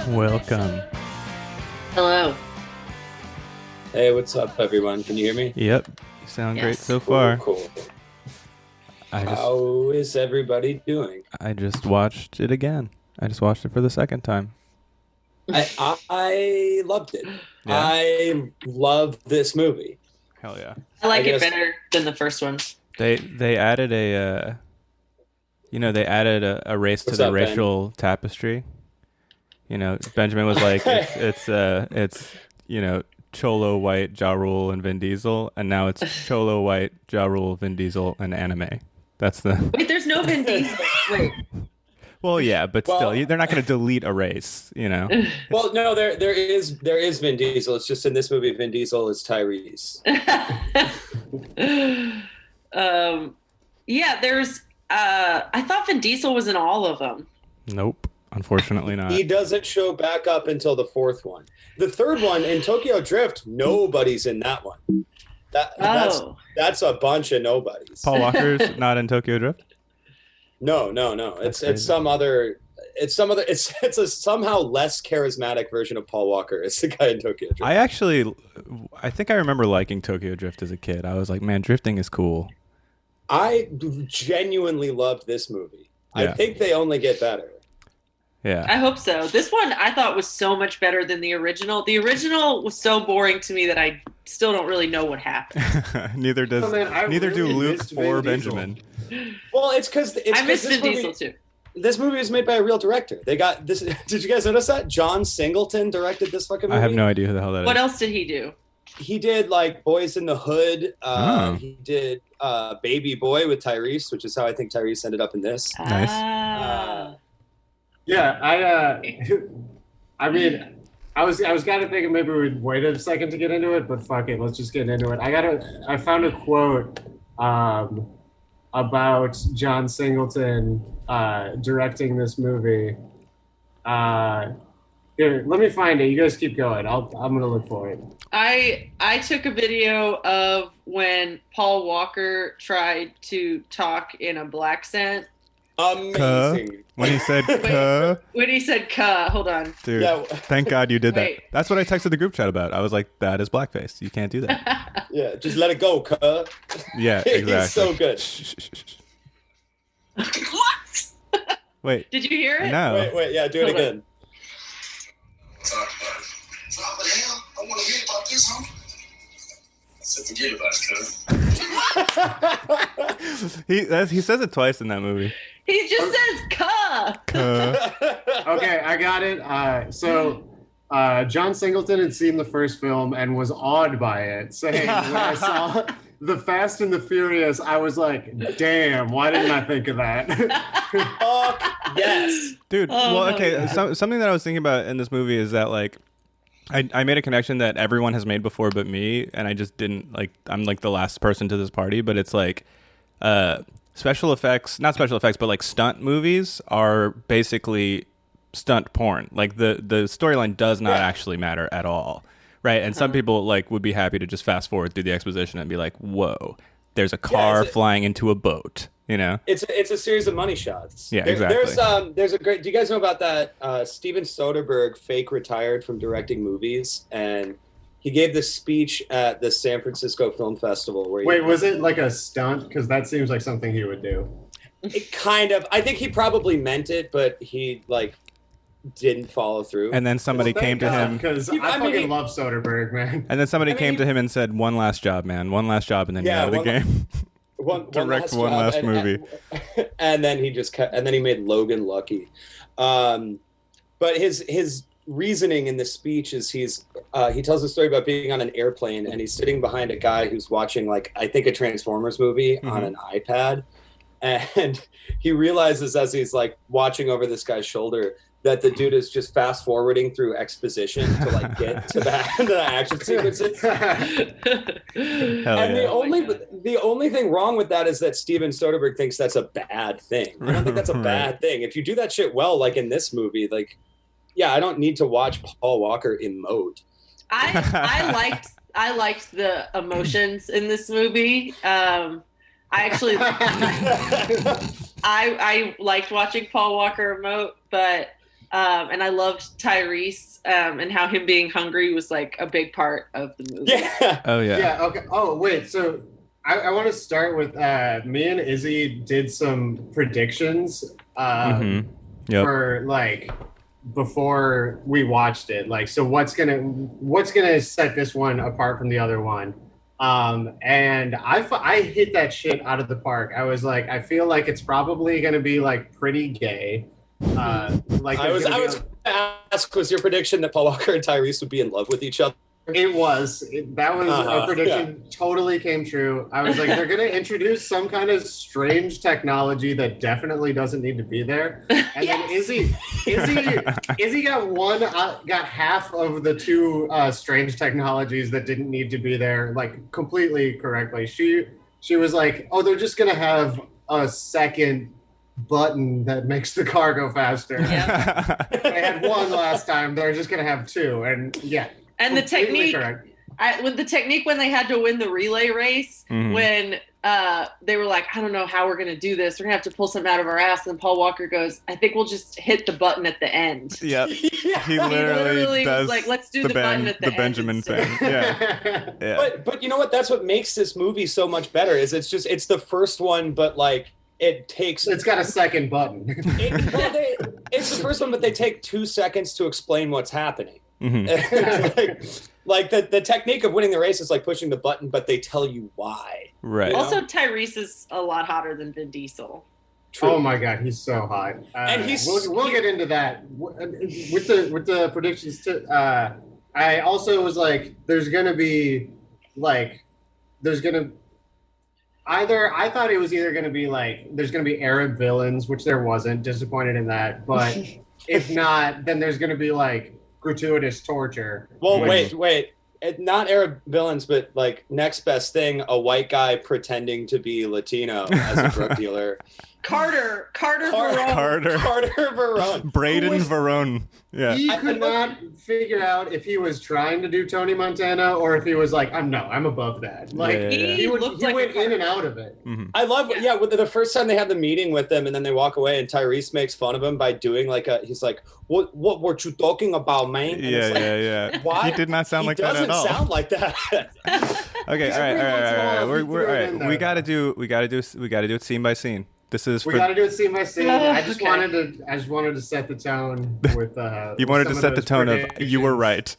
Welcome. Hello. Hey, what's up, everyone? Can you hear me? Yep, you sound great Yes. so far. Cool. I just How is everybody doing? I just watched it again. I just watched it for the second time. I loved it. Yeah? I love this movie. Hell yeah. I like I it guess- better than the first one. They added a race to What's the up, Ben? racial tapestry. You know, Benjamin was like, it's Cholo white Ja Rule and Vin Diesel, and now it's Cholo white Ja Rule, Vin Diesel, and anime. That's the Wait, there's no Vin Diesel. Wait. well, yeah, but Well- still, they're not going to delete a race. You know, Well, no, there is Vin Diesel. It's just in this movie, Vin Diesel is Tyrese. Yeah, there's. I thought Vin Diesel was in all of them. nope, unfortunately not. He doesn't show back up until the fourth one. The third one in Tokyo Drift, nobody's in that one. Oh, That's a bunch of nobodies. Paul Walker's not in Tokyo Drift. No. That's It's crazy. some other. It's a somehow less charismatic version of Paul Walker. It's the guy in Tokyo Drift. I think I remember liking Tokyo Drift as a kid. I was like, man, drifting is cool. I genuinely loved this movie. Yeah. I think they only get better. Yeah. I hope so. This one I thought was so much better than the original. The original was so boring to me that I still don't really know what happened. neither does Oh, man, I neither do really Luke missed Vin or Diesel. Benjamin. Well, it's because I miss Vin Diesel too. This movie was made by a real director. They got this. Did you guys notice that John Singleton directed this fucking movie? I have no idea who the hell that is. What else did he do? He did like Boys in the Hood. Oh. He did Baby Boy with Tyrese, which is how I think Tyrese ended up in this. Nice. Ah. Yeah, I mean, I was kind of thinking maybe we'd wait a second to get into it, but fuck it, let's just get into it. I found a quote about John Singleton directing this movie. Here, let me find it. You guys keep going. I'm gonna look for it. I took a video of when Paul Walker tried to talk in a black accent. Amazing. When he said "Cuh," When he said "cuh," hold on. dude, Yeah. thank God you did that. Wait. That's what I texted the group chat about. I was like, that is blackface. You can't do that. Yeah, just let it go, cuh. Yeah, exactly. He's so good. Shh, shh, shh, shh. What? Wait, Did you hear it? no. Wait, yeah, do it Hold on. again. Talk about it. So what the hell? I want to hear about this, huh? I said, forget about it, cuz. He says it twice in that movie. He just says "cuh." Cuh. Okay, I got it. So John Singleton had seen the first film and was awed by it, saying when I saw The Fast and the Furious, I was like, damn, why didn't I think of that? Fuck yes. Dude, Oh, well, my okay. God. Something that I was thinking about in this movie is that like, I made a connection that everyone has made before, but me, and I just didn't like. I'm like the last person to this party, but it's like, special effects, not special effects, but like stunt movies are basically stunt porn. Like the storyline does not actually matter at all, right? And some people like would be happy to just fast forward through the exposition and be like, whoa, there's a car flying into a boat. You know? It's a series of money shots. Yeah, exactly. There's a great. Do you guys know about that? Steven Soderbergh fake retired from directing movies, and he gave this speech at the San Francisco Film Festival. Where Wait, was it like a stunt? Because that seems like something he would do. it kind of? I think he probably meant it, but he like didn't follow through. And then somebody came to him. Because I I mean, fucking love Soderbergh, man. And then somebody I mean, came to him and said, "One last job, man. One last job, and then Yeah, you're out of the one game." Direct one job, last movie. and then he just and then he made Logan Lucky. But his reasoning in the speech is he tells a story about being on an airplane and he's sitting behind a guy who's watching like I think a Transformers movie on an iPad, and he realizes as he's like watching over this guy's shoulder that the dude is just fast forwarding through exposition to like get to the action sequences. Hell And yeah. the only thing wrong with that is that Steven Soderbergh thinks that's a bad thing. I don't think that's a Right. bad thing. If you do that shit well, like in this movie, like, yeah, I don't need to watch Paul Walker emote. I liked the emotions in this movie. I actually I liked watching Paul Walker emote, but And I loved Tyrese and how him being hungry was like a big part of the movie. Yeah. Oh yeah. Yeah. Okay. Oh wait. So I want to start with me and Izzy did some predictions Yep. for like before we watched it. Like, so what's gonna set this one apart from the other one? And I hit that shit out of the park. I was like, I feel like it's probably gonna be like pretty gay. Like I was gonna ask, was your prediction that Paul Walker and Tyrese would be in love with each other? It was. That was a prediction. Totally came true. I was like, they're going to introduce some kind of strange technology that definitely doesn't need to be there. And then Izzy got half of the two strange technologies that didn't need to be there, like completely correctly. She was like, oh, they're just going to have a second button that makes the car go faster. Yeah. They had one last time. They're just going to have two. And yeah. And the technique, when they had to win the relay race, when they were like, I don't know how we're going to do this. We're going to have to pull something out of our ass. And Paul Walker goes, I think we'll just hit the button at the end. Yep. Yeah. He literally does was like, let's do the button at the end Benjamin instead. thing. Yeah. But you know what? That's what makes this movie so much better. Is it's the first one, but like it's got a second button. It's the first one, but they take 2 seconds to explain what's happening. like the technique of winning the race is like pushing the button, but they tell you why. Right. Also, Tyrese is a lot hotter than Vin Diesel. True. Oh my god, he's so hot. And we'll get into that with the predictions too. I also was like, I thought it was either going to be like there's going to be Arab villains, which there wasn't. Disappointed in that, but if not, then there's going to be like gratuitous torture. Well, wait. Not Arab villains, but like next best thing, a white guy pretending to be Latino as a drug dealer. Carter Verone. Braden Verone. Yeah. He could not figure out if he was trying to do Tony Montana or if he was like, I'm above that. Like he went in and out of it. Mm-hmm. I love the first time they had the meeting with them and then they walk away and Tyrese makes fun of him by doing he's like, what were you talking about, man? And Yeah. Why? He did not sound like that at all. He doesn't sound like that. Okay, all right. We gotta do it scene by scene. We got to do it scene by scene. I just wanted to set the tone with. You wanted to set the tone of you were right.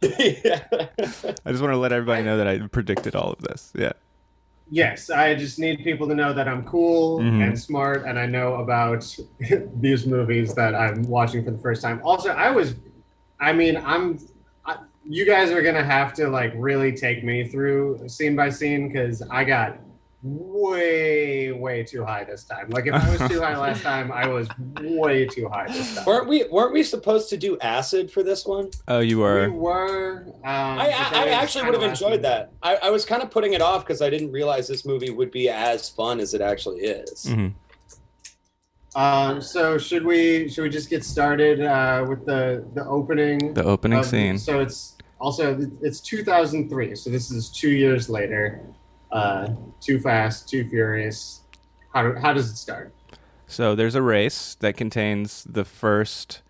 Yeah. I just want to let everybody know that I predicted all of this. Yeah. Yes, I just need people to know that I'm cool and smart, and I know about these movies that I'm watching for the first time. Also, you guys are gonna have to like really take me through scene by scene because I got way too high this time. Like if I was too high last time, I was way too high this time. Weren't we supposed to do acid for this one? Oh, you were. We were. I actually would have enjoyed that. I was kind of putting it off because I didn't realize this movie would be as fun as it actually is. So should we just get started with the opening? The opening scene. So it's 2003. So this is 2 years later. Too Fast, Too Furious. How does it start? So there's a race that contains the first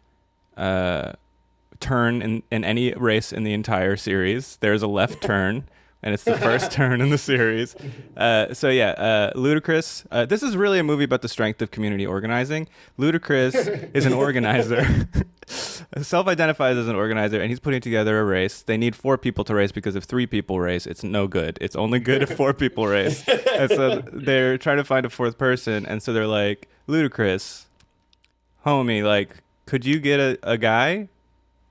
turn in any race in the entire series. There's a left turn, and it's the first turn in the series. Ludacris. This is really a movie about the strength of community organizing. Ludacris is an organizer. Self-identifies as an organizer, and he's putting together a race. They need 4 people to race because if 3 people race, it's no good. It's only good if 4 people race. And so they're trying to find a 4th person, and so they're like, Ludacris, homie, like, could you get a guy?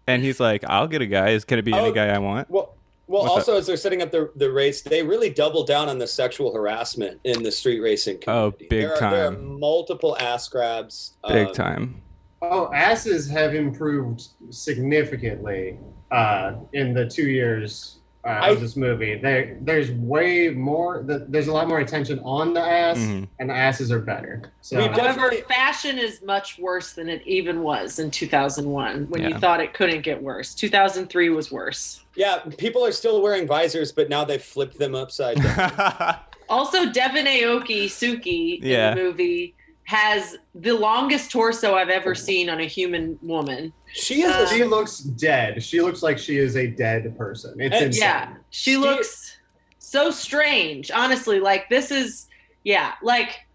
And he's like, I'll get a guy. Can it be any guy I want? Well, also, as they're setting up the race, they really double down on the sexual harassment in the street racing community. Oh, big time. There are multiple ass grabs. Big time. Oh, asses have improved significantly in the 2 years of this movie. There's way more. There's a lot more attention on the ass, and the asses are better. So, however, fashion is much worse than it even was in 2001 when you thought it couldn't get worse. 2003 was worse. Yeah, people are still wearing visors, but now they've flipped them upside down. Also, Devin Aoki, Suki, in the movie has the longest torso I've ever seen on a human woman. She is. She looks dead. She looks like she is a dead person. It's insane. Yeah, she looks so strange. Honestly, like this is, like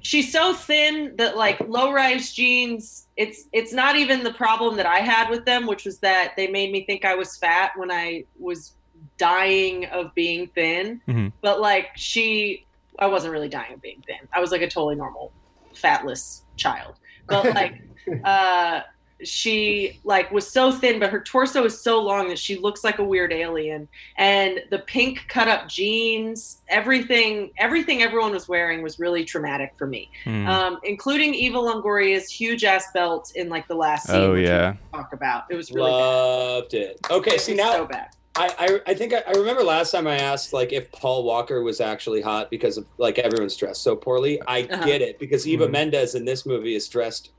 she's so thin that like low-rise jeans. It's not even the problem that I had with them, which was that they made me think I was fat when I was dying of being thin. Mm-hmm. But like I wasn't really dying of being thin. I was like a totally normal, fatless child. But like, she like was so thin, but her torso is so long that she looks like a weird alien. And the pink cut up jeans, everything everyone was wearing was really traumatic for me. Including Eva Longoria's huge ass belt in like the last scene. Oh which yeah, we talk about. It was really Loved it. Okay, see now. so bad. I think I remember last time I asked like if Paul Walker was actually hot because of like everyone's dressed so poorly. I get it because Eva Mendes in this movie is dressed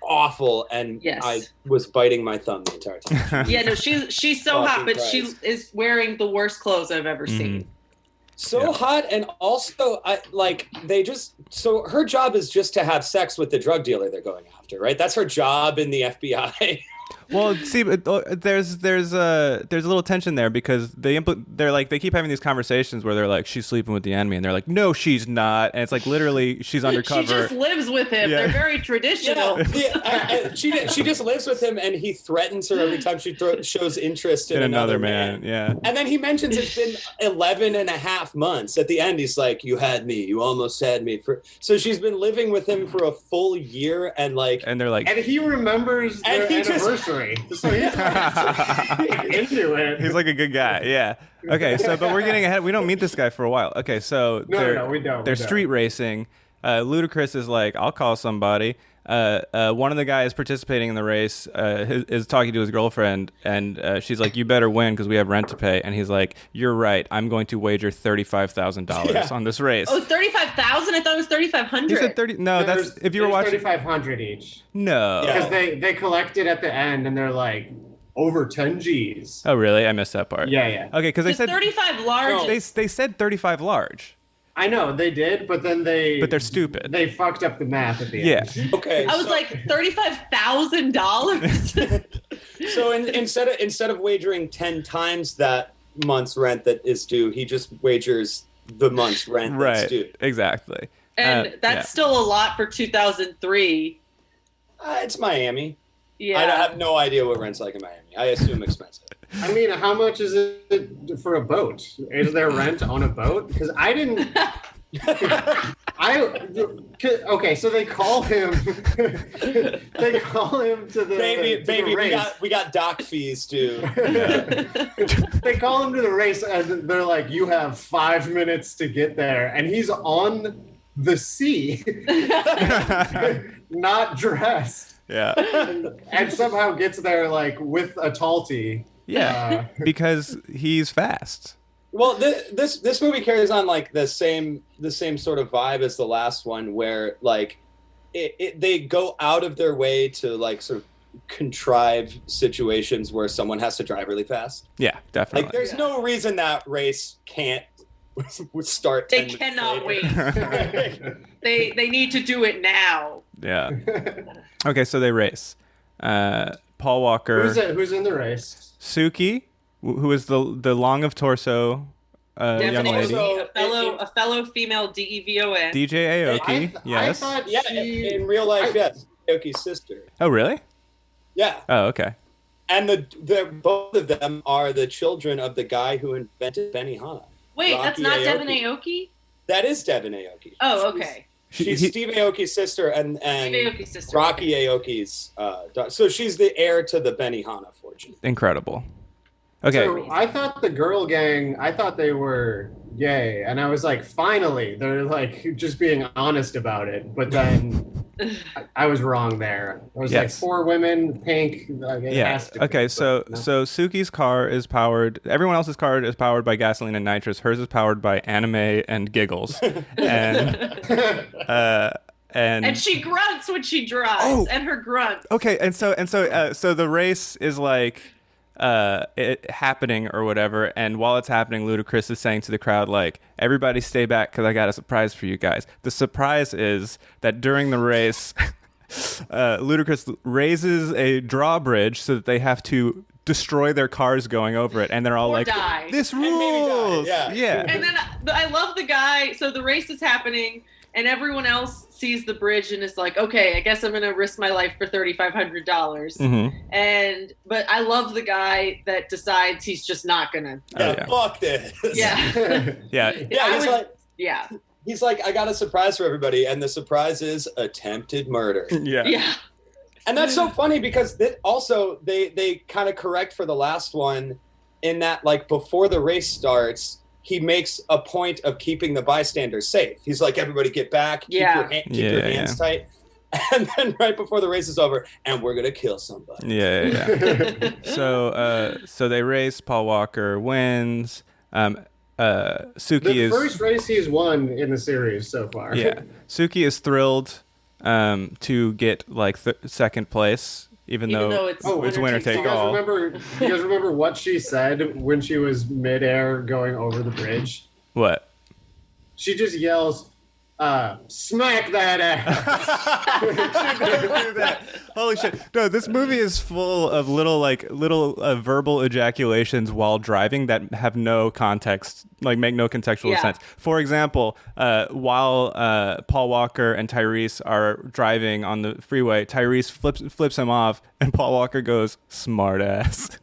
awful, and I was biting my thumb the entire time. Yeah, no, she's so hot, but she is wearing the worst clothes I've ever seen. So hot, and also so her job is just to have sex with the drug dealer they're going after, right? That's her job in the FBI. Well, see, there's a little tension there because they keep having these conversations where they're like, she's sleeping with the enemy, and they're like, no, she's not, and it's like literally she's undercover. She just lives with him. Yeah. They're very traditional. She just lives with him, and he threatens her every time she shows interest in another man. Yeah, and then he mentions it's been 11 and a half months. At the end, he's like, you had me, you almost had me. So she's been living with him for a full year, and they're like, and he remembers their anniversary. So he's into it. He's like a good guy. Yeah. Okay. So, but we're getting ahead. We don't meet this guy for a while. Okay. So no, we don't. They're street racing. Ludacris is like, I'll call somebody. One of the guys participating in the race is talking to his girlfriend, and she's like, you better win because we have rent to pay. And he's like, you're right. I'm going to wager $35,000 on this race. Oh, 35,000? I thought it was 3,500. He said 30. No, that's if you were watching 3,500 each. No, because they collected at the end, and they're like over 10 G's. Oh, really? I missed that part. Yeah. Okay, because they said 35 large. No, they said 35 large. I know they did, but then they're stupid. They fucked up the math at the end. Yeah. Okay. I was like $35,000. So instead of wagering 10 times that month's rent that is due, he just wagers the month's rent that's due. Exactly. And that's still a lot for 2003. It's Miami. Yeah. I have no idea what rent's like in Miami. I assume expensive. I mean, how much is it for a boat? Is there rent on a boat? Because I didn't. Okay, so they call him. They call him to the baby. The race. We got dock fees too. They call him to the race, and they're like, "You have 5 minutes to get there," and he's on the sea, not dressed. Yeah, and somehow gets there like with a taltie. Yeah, because he's fast. Well, this movie carries on like the same sort of vibe as the last one, where like they go out of their way to like sort of contrive situations where someone has to drive really fast. Yeah, definitely. Like, there's no reason that race can't start. They cannot wait. They need to do it now. Yeah. Okay, so they race. Paul Walker. Who's in the race? Suki, who is the long of torso young lady. A fellow female DEVON. DJ Aoki, yes. I thought in real life, yes. Aoki's sister. Oh, really? Yeah. Oh, okay. And both of them are the children of the guy who invented Benihana. Wait, Rocky that's not Aoki. Devin Aoki? That is Devin Aoki. Oh, okay. She's Steve Aoki's sister and Aoki's sister. Rocky Aoki's daughter. So she's the heir to the Benihana fortune. Incredible. Okay. So I thought the girl gang, they were gay. And I was like, finally, they're like just being honest about it. But then I was wrong there. I was like 4 women, pink. Okay, so Suki's car is powered. Everyone else's car is powered by gasoline and nitrous. Hers is powered by anime and giggles. And she grunts when she drives. And her grunts. Okay, and so the race is like it happening or whatever, and while it's happening, Ludacris is saying to the crowd, like, everybody stay back because I got a surprise for you guys. The surprise is that during the race, Ludacris raises a drawbridge so that they have to destroy their cars going over it, and they're all Or like, die. this And maybe rules. die, yeah. And then I love the guy. So the race is happening, and everyone else sees the bridge and is like, okay, I guess I'm going to risk my life for $3,500. Mm-hmm. But I love the guy that decides he's just not going to. Yeah, fuck this. Yeah. Yeah. Yeah. He's like, I got a surprise for everybody, and the surprise is attempted murder. Yeah. Yeah. And that's so funny because also they kind of correct for the last one in that, like, before the race starts, he makes a point of keeping the bystanders safe. He's like, everybody get back, keep your hands tight. And then right before the race is over, and we're going to kill somebody. Yeah. So they race, Paul Walker wins. Suki The is first race he's won in the series so far. Yeah. Suki is thrilled to get like second place, even though it's winner take all. You guys remember what she said when she was midair going over the bridge? What? She just yells, smack that ass. Do that. Holy shit. No, this movie is full of little verbal ejaculations while driving that have no context, like make no contextual sense. For example, while Paul Walker and Tyrese are driving on the freeway, Tyrese flips him off and Paul Walker goes, smart ass.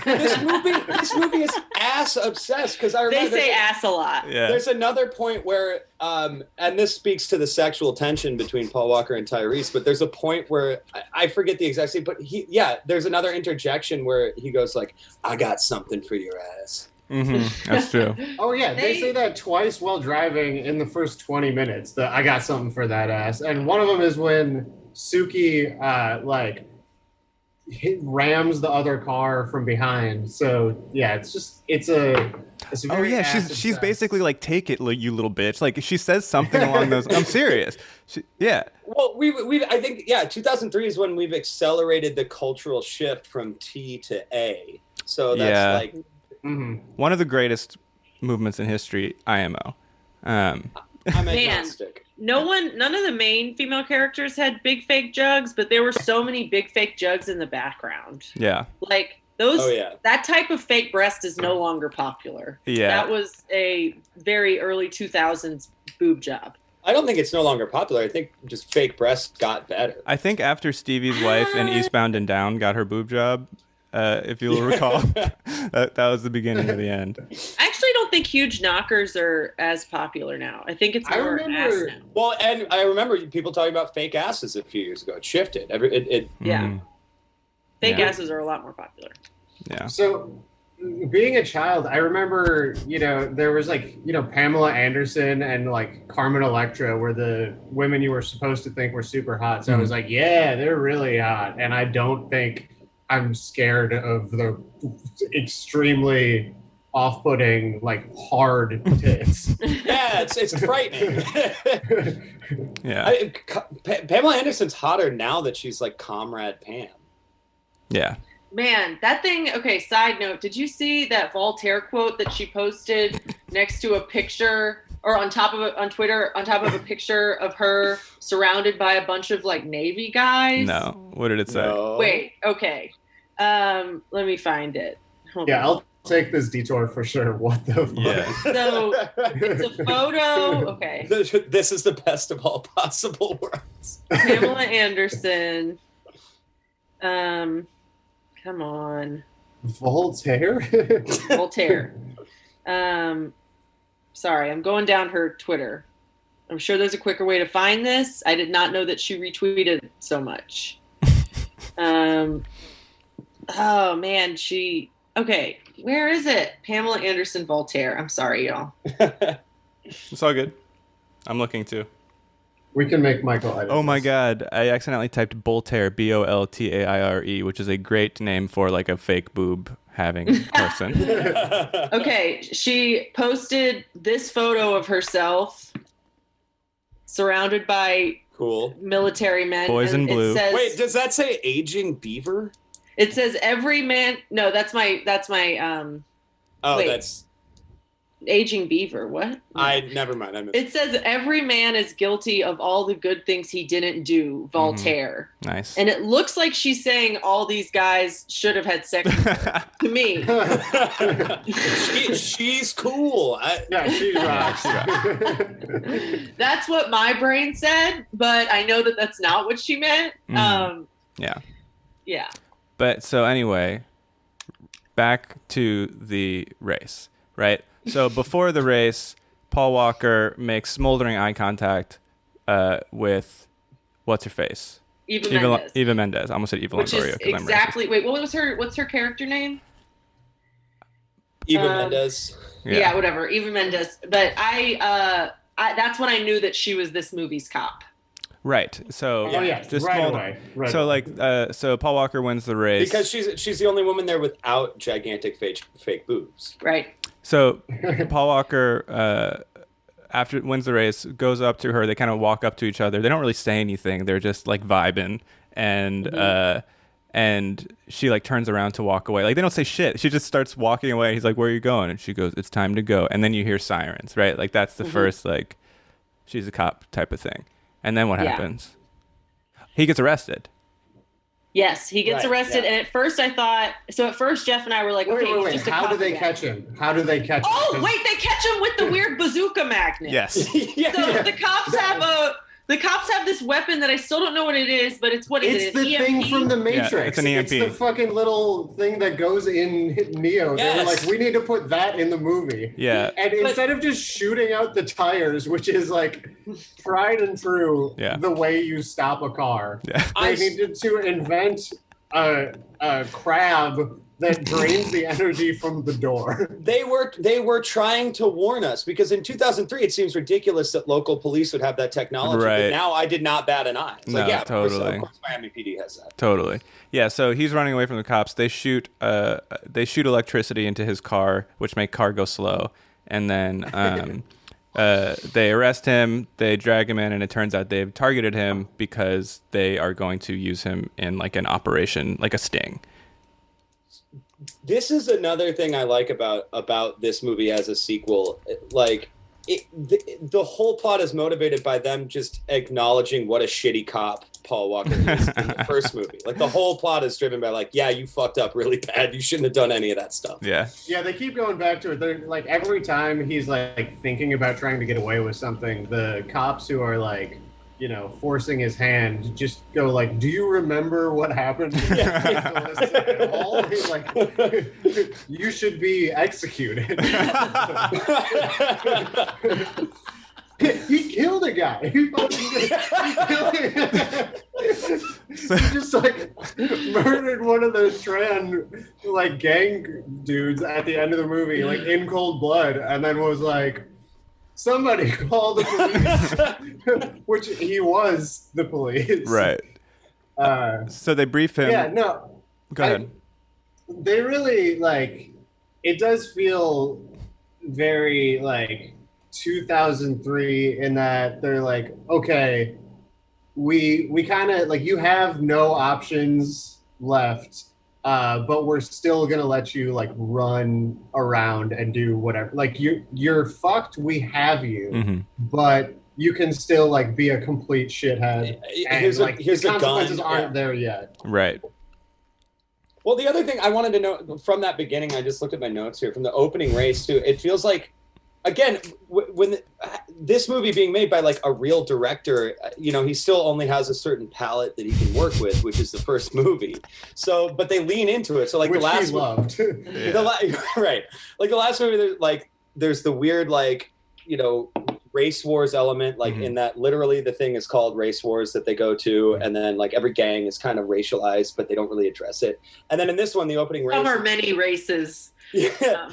This movie is ass obsessed because I remember they say ass a lot. Yeah. There's another point where, and this speaks to the sexual tension between Paul Walker and Tyrese, but there's a point where I forget the exact scene, but there's another interjection where he goes like, "I got something for your ass." Mm-hmm. That's true. Oh yeah, they say that twice while driving in the first 20 minutes. I got something for that ass, and one of them is when Suki rams the other car from behind. So yeah, it's very she's basically like, take it, you little bitch. Like she says something along those. I'm serious. Well, I think 2003 is when we've accelerated the cultural shift from T to A. So that's one of the greatest movements in history. IMO. I'm agnostic. None of the main female characters had big fake jugs, but there were so many big fake jugs in the background. Yeah. Like those, that type of fake breast is no longer popular. Yeah. That was a very early 2000s boob job. I don't think it's no longer popular. I think just fake breasts got better. I think after Stevie's wife in Eastbound and Down got her boob job, if you'll recall, that was the beginning of the end. I actually don't think huge knockers are as popular now. I think it's more ass now. Well, and I remember people talking about fake asses a few years ago. It shifted. Fake asses are a lot more popular. Yeah. So, being a child, I remember, there was Pamela Anderson and Carmen Electra were the women you were supposed to think were super hot. So I was like, yeah, they're really hot. And I don't think I'm scared of the extremely off-putting, hard tits. Yeah, it's frightening. Yeah. Pamela Anderson's hotter now that she's like Comrade Pam. Yeah. Man, that thing, okay, side note, did you see that Voltaire quote that she posted next to a picture, or on Twitter, on top of a picture of her surrounded by a bunch of Navy guys? No. What did it say? No. Wait, okay. Let me find it. Hold on. I'll take this detour for sure. What the fuck? Yeah. So it's a photo. Okay. This is the best of all possible worlds. Pamela Anderson. Come on. Voltaire? Voltaire. Sorry, I'm going down her Twitter. I'm sure there's a quicker way to find this. I did not know that she retweeted so much. Oh man, okay, where is it? Pamela Anderson Voltaire. I'm sorry, y'all. It's all good. I'm looking too. We can make Michael edit Oh my this. God. I accidentally typed Voltaire, Boltaire, which is a great name for a fake boob having person. Okay, she posted this photo of herself surrounded by Cool. military men. Boys in blue. It says, Wait, does that say aging beaver? It says every man. No, that's my. Oh, wait. that's Aging Beaver. What? never mind. I missed It says every man is guilty of all the good things he didn't do. Voltaire. Nice. And it looks like she's saying all these guys should have had sex to me. she's cool. Yeah, she's right. That's what my brain said, but I know that that's not what she meant. Yeah. Yeah. But so anyway, back to the race, right? So before the race, Paul Walker makes smoldering eye contact with what's her face? Eva Mendes. I almost said Eva Which Longoria. is exactly. Wait, what's her character name? Eva Mendes. Yeah, whatever. Eva Mendes. But I that's when I knew that she was this movie's cop. Right. So just right away. Right so away. so Paul Walker wins the race Because she's the only woman there without gigantic fake boobs. Right. So Paul Walker after wins the race goes up to her. They kind of walk up to each other. They don't really say anything. They're just like vibing and she like turns around to walk away. Like they don't say shit. She just starts walking away. He's like, "Where are you going?" And she goes, "It's time to go." And then you hear sirens, right? Like that's the first like she's a cop type of thing. And then what happens? He gets arrested. Yes, he gets arrested. Yeah. And at first I thought, so at first Jeff and I were like, okay, wait. just a How cop do they again. catch him? How do they catch him? Oh, wait, they catch him with the weird bazooka magnet. Yes. The cops have this weapon that I still don't know what it is, but it's It's the thing from the Matrix. Yeah, it's an EMP. It's the fucking little thing that goes in Neo. They were like, we need to put that in the movie. Yeah. And instead of just shooting out the tires, which is like tried and true the way you stop a car, they needed to invent a crab that drains the energy from the door. They were trying to warn us because in 2003 it seems ridiculous that local police would have that technology. Right. But now I did not bat an eye. It's No, like, yeah, totally. Of course Miami PD has that. Totally. Yeah, so he's running away from the cops. They shoot electricity into his car, which make car go slow. And then they arrest him, they drag him in, and it turns out they've targeted him because they are going to use him in like an operation, like a sting. This is another thing I like about this movie as a sequel. Like, the whole plot is motivated by them just acknowledging what a shitty cop Paul Walker is in the first movie. Like, the whole plot is driven by like, yeah, you fucked up really bad. You shouldn't have done any of that stuff. Yeah. Yeah, they keep going back to it. They're like, every time he's like thinking about trying to get away with something, the cops who are like, you know, forcing his hand just go like, do you remember what happened? He's like, you should be executed. He killed a guy. He just like murdered one of those trans like gang dudes at the end of the movie, like in cold blood, and then was like, somebody call the police, which he was the police. Right. So they brief him. Yeah, no. Go ahead. They really, like, it does feel very, like, 2003 in that they're like, okay, we kind of, like, you have no options left. But we're still gonna let you like run around and do whatever. Like you're fucked. We have you, but you can still like be a complete shithead. And Here's like the consequences gun. aren't there yet. Right. Well, the other thing I wanted to know from that beginning, I just looked at my notes here from the opening race too. It feels like, again, when this movie being made by like a real director, you know, he still only has a certain palette that he can work with, which is the first movie. So, but they lean into it. So, like Which the last he loved. right, like the last movie, there's the weird like, you know, race wars element, like in that literally the thing is called race wars that they go to, and then like every gang is kind of racialized, but they don't really address it. And then in this one, the opening race, Some are many races. Yeah.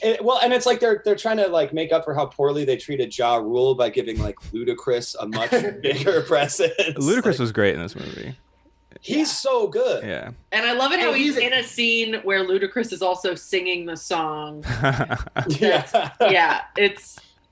And it's like they're trying to like make up for how poorly they treated Ja Rule by giving like Ludacris a much bigger presence. Ludacris was great in this movie. He's so good. Yeah. And I love it how he's in a scene where Ludacris is also singing the song. It's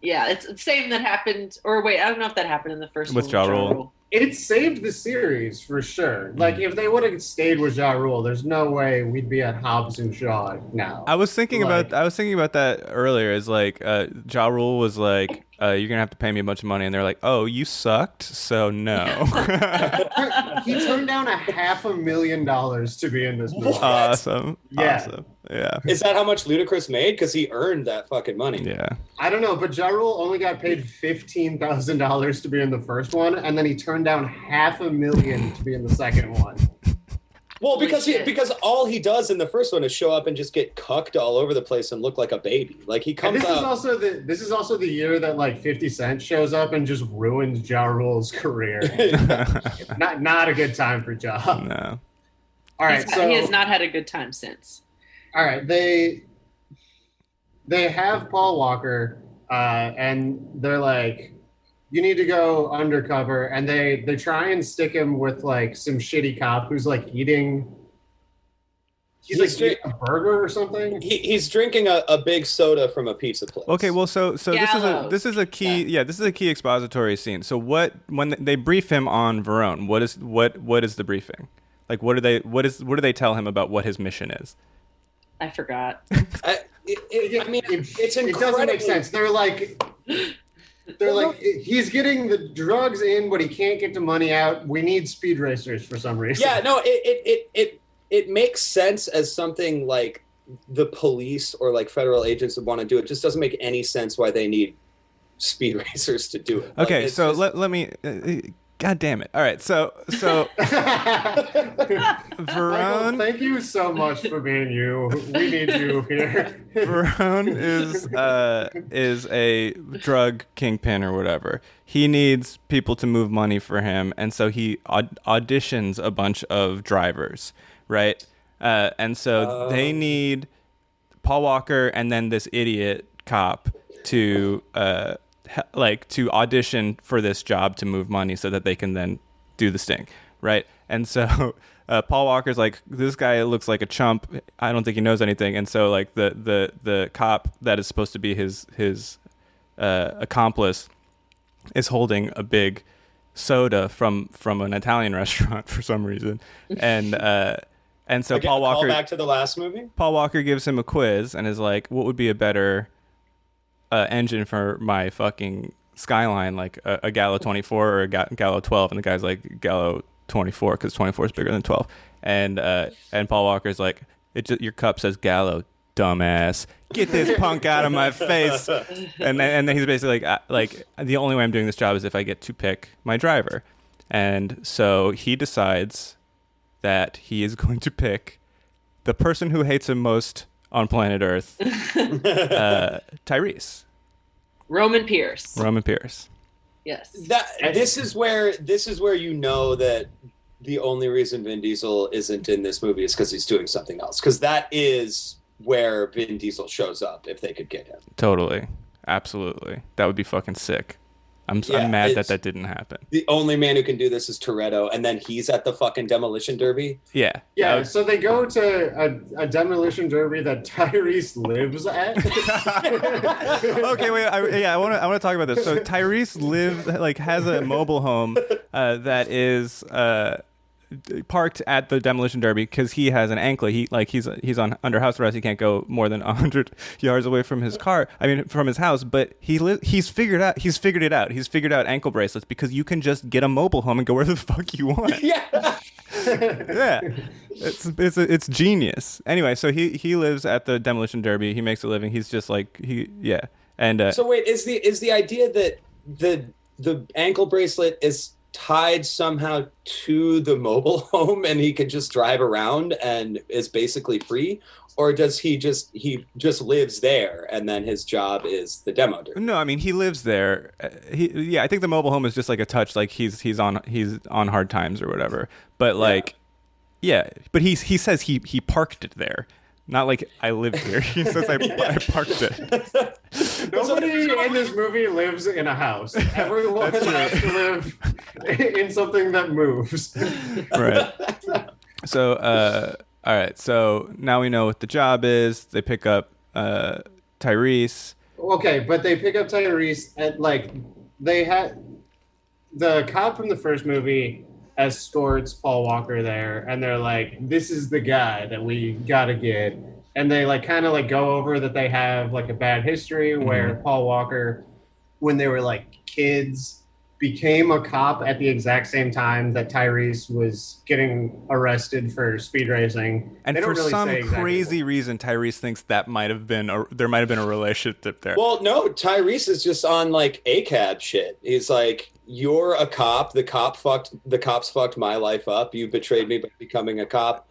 the same that happened, or wait, I don't know if that happened in the first with one. Ja Rule. it saved the series for sure. Like if they would have stayed with Ja Rule, there's no way we'd be at Hobbs and Shaw now. I was thinking about that earlier. Is like Ja Rule was like, "You're gonna have to pay me a bunch of money," and they're like, "Oh, you sucked, so no." He turned down $500,000 to be in this movie. Awesome. Yeah. Awesome. Yeah. Is that how much Ludacris made? Because he earned that fucking money. Yeah. I don't know, but Ja Rule only got paid $15,000 to be in the first one, and then he turned down $500,000 to be in the second one. Well, because all he does in the first one is show up and just get cucked all over the place and look like a baby. Like he comes and out. This is also the year that like 50 Cent shows up and just ruins Ja Rule's career. not a good time for Ja. No. All right, he has not had a good time since. All right, they have Paul Walker, and they're like, you need to go undercover, and they try and stick him with like some shitty cop who's like eating. He's eating a burger or something. He's drinking a big soda from a pizza place. Okay, well, so Gallows. this is a key expository scene. So when they brief him on Verone, what is the briefing? Like what do they tell him about what his mission is? I forgot. It's incredible. It doesn't make sense. They're like, he's getting the drugs in, but he can't get the money out. We need speed racers for some reason. Yeah, no, it makes sense as something like the police or like federal agents would want to do. It just doesn't make any sense why they need speed racers to do it. Okay, so let me. God damn it! All right, so Verone. Michael, thank you so much for being you. We need you here. Verone is a drug kingpin or whatever. He needs people to move money for him, and so he auditions a bunch of drivers, right? And so they need Paul Walker and then this idiot cop to audition for this job to move money so that they can then do the sting, right? And so Paul Walker's like, this guy looks like a chump. I don't think he knows anything. And so like the cop that is supposed to be his accomplice is holding a big soda from an Italian restaurant for some reason, and so again, Paul Walker, call back to the last movie. Paul Walker gives him a quiz and is like, what would be a better engine for my fucking Skyline, like a Gallo 24 or a Gallo 12, and the guy's like Gallo 24 because 24 is bigger than 12, and Paul Walker's like, your cup says Gallo, dumbass, get this punk out of my face, and then he's basically like the only way I'm doing this job is if I get to pick my driver, and so he decides that he is going to pick the person who hates him most on planet Earth, Tyrese. Roman Pierce. Yes. This is where you know that the only reason Vin Diesel isn't in this movie is because he's doing something else. Because that is where Vin Diesel shows up if they could get him. Totally, absolutely, that would be fucking sick. I'm mad that didn't happen. The only man who can do this is Toretto, and then he's at the fucking demolition derby. Yeah. So they go to a demolition derby that Tyrese lives at. Okay, wait. I want to talk about this. So Tyrese has a mobile home that is parked at the demolition derby because he has an ankle. He's on under house arrest. He can't go more than 100 yards away from his from his house. But he's figured it out. He's figured out ankle bracelets because you can just get a mobile home and go where the fuck you want. Yeah. Yeah. It's genius. Anyway, so he lives at the demolition derby. He makes a living. He's just like And so wait, is the idea that the ankle bracelet is tied somehow to the mobile home and he can just drive around and is basically free, or does he just lives there and then his job is the demo derby? No, I mean he lives there. I think the mobile home is just like a touch, like he's on hard times or whatever. But but he says he parked it there. Not like I lived here. He says I parked it. Nobody in this movie lives in a house. Everyone has to live in something that moves. Right. So, all right. So now we know what the job is. They pick up Tyrese. Okay, but they pick up Tyrese and the cop from the first movie escorts Paul Walker there, and they're like, "This is the guy that we gotta get." And they like kind of like go over that they have like a bad history where Paul Walker, when they were like kids, became a cop at the exact same time that Tyrese was getting arrested for speed racing. And for some crazy reason, Tyrese thinks that might have been there might have been a relationship there. Well, no, Tyrese is just on like ACAB shit. He's like, "You're a cop. The cops fucked my life up. You betrayed me by becoming a cop."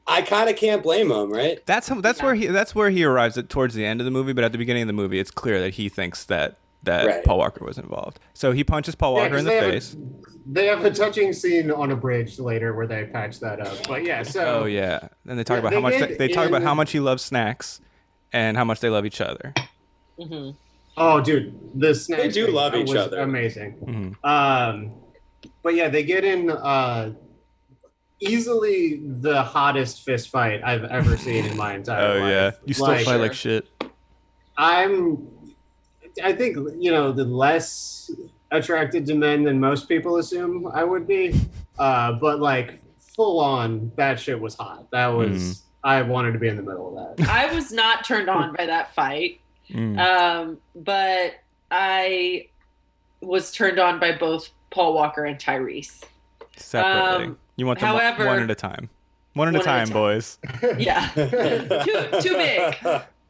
I kind of can't blame him, right? That's where he arrives at towards the end of the movie, but at the beginning of the movie, it's clear that he thinks that right. Paul Walker was involved. So he punches Paul Walker in the face. They have a touching scene on a bridge later where they patch that up. But yeah, so oh yeah, and they talk about how much they talk about how much he loves snacks and how much they love each other. Mm-hmm. Oh, dude, the snacks they do love each other. Amazing. Mm-hmm. But yeah, they get in easily the hottest fist fight I've ever seen in my entire life. Oh yeah, you still fight like shit. I think, the less attracted to men than most people assume I would be. But like full on, that shit was hot. That was, I wanted to be in the middle of that. I was not turned on by that fight. But I was turned on by both Paul Walker and Tyrese. Separately. You want them however, one at a time. One at a time, boys. Yeah. Too big.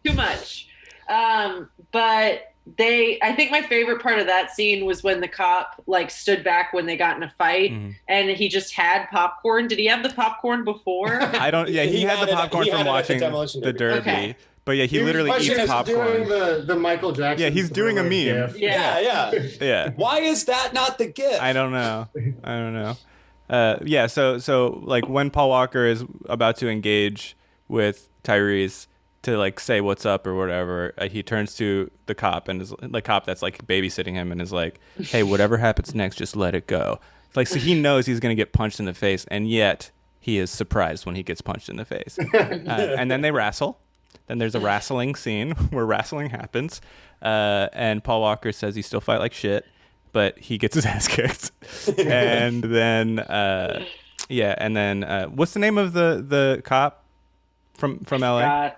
Too much. But I think my favorite part of that scene was when the cop like stood back when they got in a fight and he just had popcorn. Did he have the popcorn before? He had the popcorn from watching the Derby. Okay. But yeah, he literally eats popcorn. Doing the Michael Jackson. Yeah, he's doing a meme. Yeah. Why is that not the gift? I don't know. So like when Paul Walker is about to engage with Tyrese to like say what's up or whatever, he turns to the cop and is the cop that's like babysitting him and is like, "Hey, whatever happens next, just let it go." Like, so he knows he's gonna get punched in the face, and yet he is surprised when he gets punched in the face. And then they wrestle. Then there's a wrestling scene where wrestling happens, and Paul Walker says he still fight like shit, but he gets his ass kicked. And then what's the name of the cop from LA?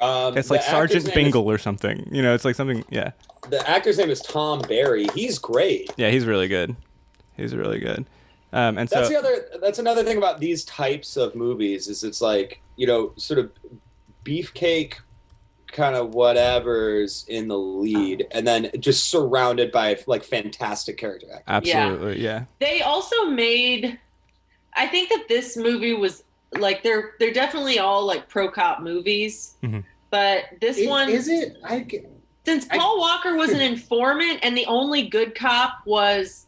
It's like Sergeant Bingle or something. It's like something. Yeah. The actor's name is Tom Barry. He's great. Yeah, he's really good. And that's another thing about these types of movies is it's like, sort of beefcake kind of whatever's in the lead and then just surrounded by like fantastic character actors. Absolutely, yeah. They also I think that this movie was like they're definitely all like pro cop movies, but this one is it. Since Paul Walker was an informant and the only good cop was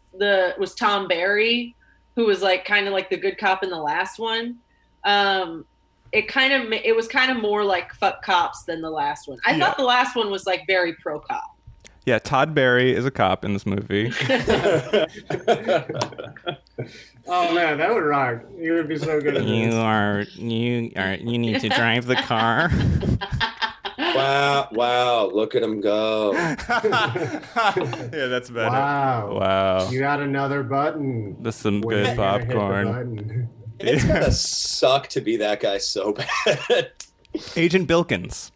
Tom Barry, who was like kind of like the good cop in the last one. It was kind of more like fuck cops than the last one. I thought the last one was like very pro cop. Yeah, Todd Barry is a cop in this movie. Oh man, that would rock. You would be so good at this. You need to drive the car. Wow, look at him go. Yeah, that's better. Wow. You got another button. That's some good popcorn. It's gonna suck to be that guy so bad. Agent Bilkins.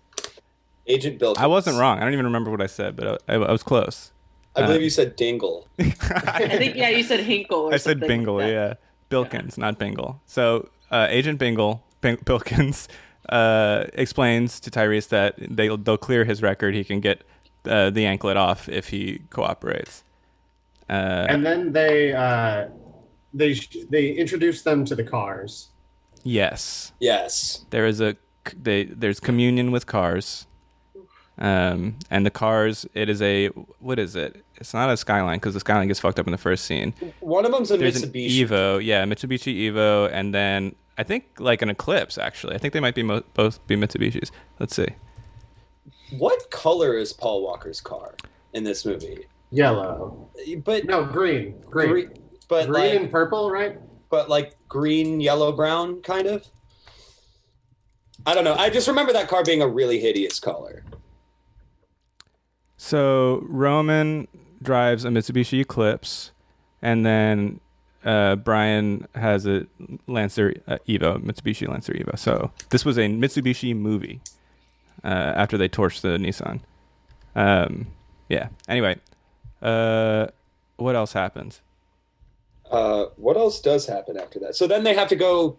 I wasn't wrong. I don't even remember what I said, but I was close. I believe you said Dingle. I think, you said Hinkle. I said Bingle, yeah. Bilkins, not Bingle. So Agent Bilkins explains to Tyrese that they'll clear his record. He can get the anklet off if he cooperates. And then they introduce them to the cars. Yes. There's communion with cars. And the cars, what is it? It's not a Skyline because the Skyline gets fucked up in the first scene. One of them's There's Mitsubishi. An Evo, yeah, Mitsubishi Evo, and then I think like an Eclipse. Actually, I think they might be both be Mitsubishis. Let's see. What color is Paul Walker's car in this movie? Yellow, but no, green, but green like, and purple, right? But like green, yellow, brown, kind of. I don't know. I just remember that car being a really hideous color. So Roman drives a Mitsubishi Eclipse. and then Brian has a Lancer Evo, Mitsubishi Lancer Evo. So this was a Mitsubishi movie after they torched the Nissan. Yeah. Anyway, what else happens? What else does happen after that? So then they have to go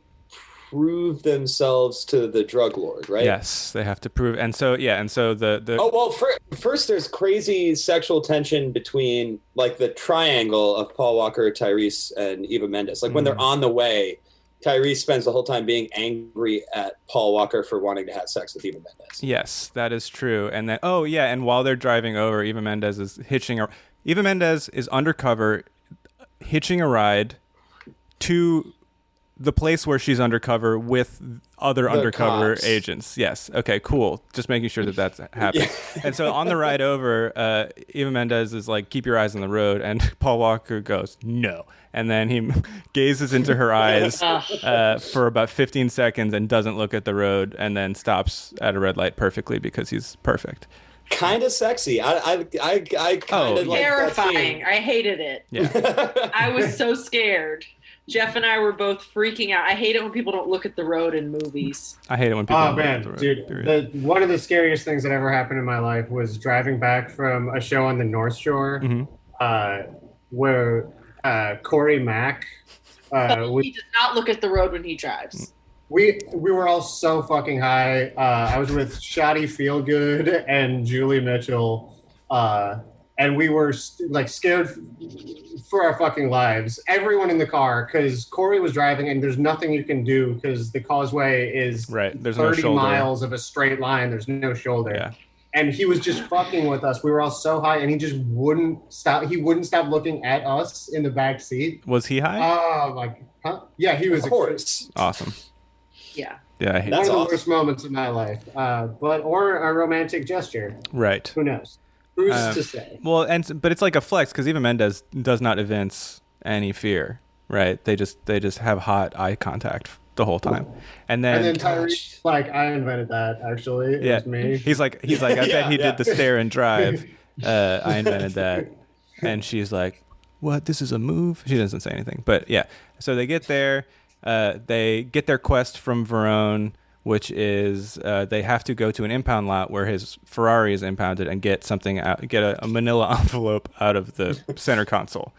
prove themselves to the drug lord, right? Yes, they have to prove. And so the Oh, well, first there's crazy sexual tension between like the triangle of Paul Walker, Tyrese, and Eva Mendes. Like when they're on the way, Tyrese spends the whole time being angry at Paul Walker for wanting to have sex with Eva Mendes. Yes, that is true. And then and while they're driving over, Eva Mendes is undercover hitching a ride to the place where she's undercover with other undercover cops. agents. Yes. Okay, cool. Just making sure that that's happening. Yeah. And so on the ride over, Eva Mendes is like, keep your eyes on the road. And Paul Walker goes, no. And then he gazes into her eyes for about 15 seconds and doesn't look at the road and then stops at a red light perfectly because he's perfect. Kind of sexy. I kind of like terrifying. I hated it. Yeah. I was so scared. Jeff and I were both freaking out. I hate it when people don't look at the road in movies. I hate it when people Oh don't look at the man, road. dude! One of the scariest things that ever happened in my life was driving back from a show on the North Shore, where Corey Mack. He does not look at the road when he drives. We were all so fucking high. I was with Shoddy Feelgood and Julie Mitchell, and we were scared for our fucking lives. Everyone in the car, because Corey was driving, and there's nothing you can do because the causeway is There's 30 no miles of a straight line. There's no shoulder. Yeah. And he was just fucking with us. We were all so high, and he just wouldn't stop. He wouldn't stop looking at us in the back seat. Was he high? Yeah, he was. Of course. Awesome. Yeah. Yeah, I hate One That's of the awesome. worst moments of my life. Or a romantic gesture. Right. Who knows? Who's to say? Well, but it's like a flex because even Mendes does not evince any fear, right? They just have hot eye contact the whole time, and then Tyrese, like, I invented that. Actually, it was me. he's like, I bet he did the stare and drive. I invented that, and she's like, what? This is a move? She doesn't say anything, but yeah. So they get there. They get their quest from Verone, which is they have to go to an impound lot where his Ferrari is impounded and get something out, get a manila envelope out of the center console.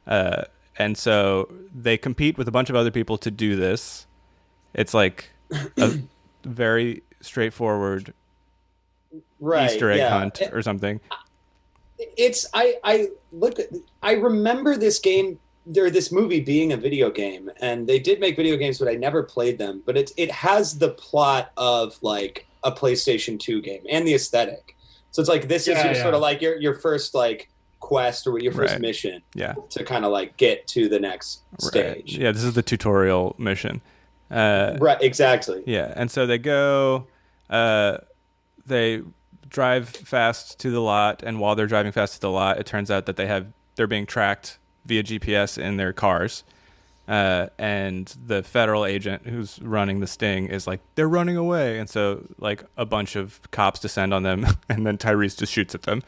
And so they compete with a bunch of other people to do this. It's like a very straightforward Easter egg hunt or something. I remember this game or this movie being a video game, and they did make video games, but I never played them. But it has the plot of like a PlayStation 2 game and the aesthetic. So it's like this is sort of like your first like quest or your first mission to kind of like get to the next stage. Yeah, this is the tutorial mission. Right, exactly. Yeah, and so they go, they drive fast to the lot, and while they're driving fast to the lot, it turns out that they're being tracked via GPS in their cars, and the federal agent who's running the sting is like, they're running away, and so like a bunch of cops descend on them, and then Tyrese just shoots at them.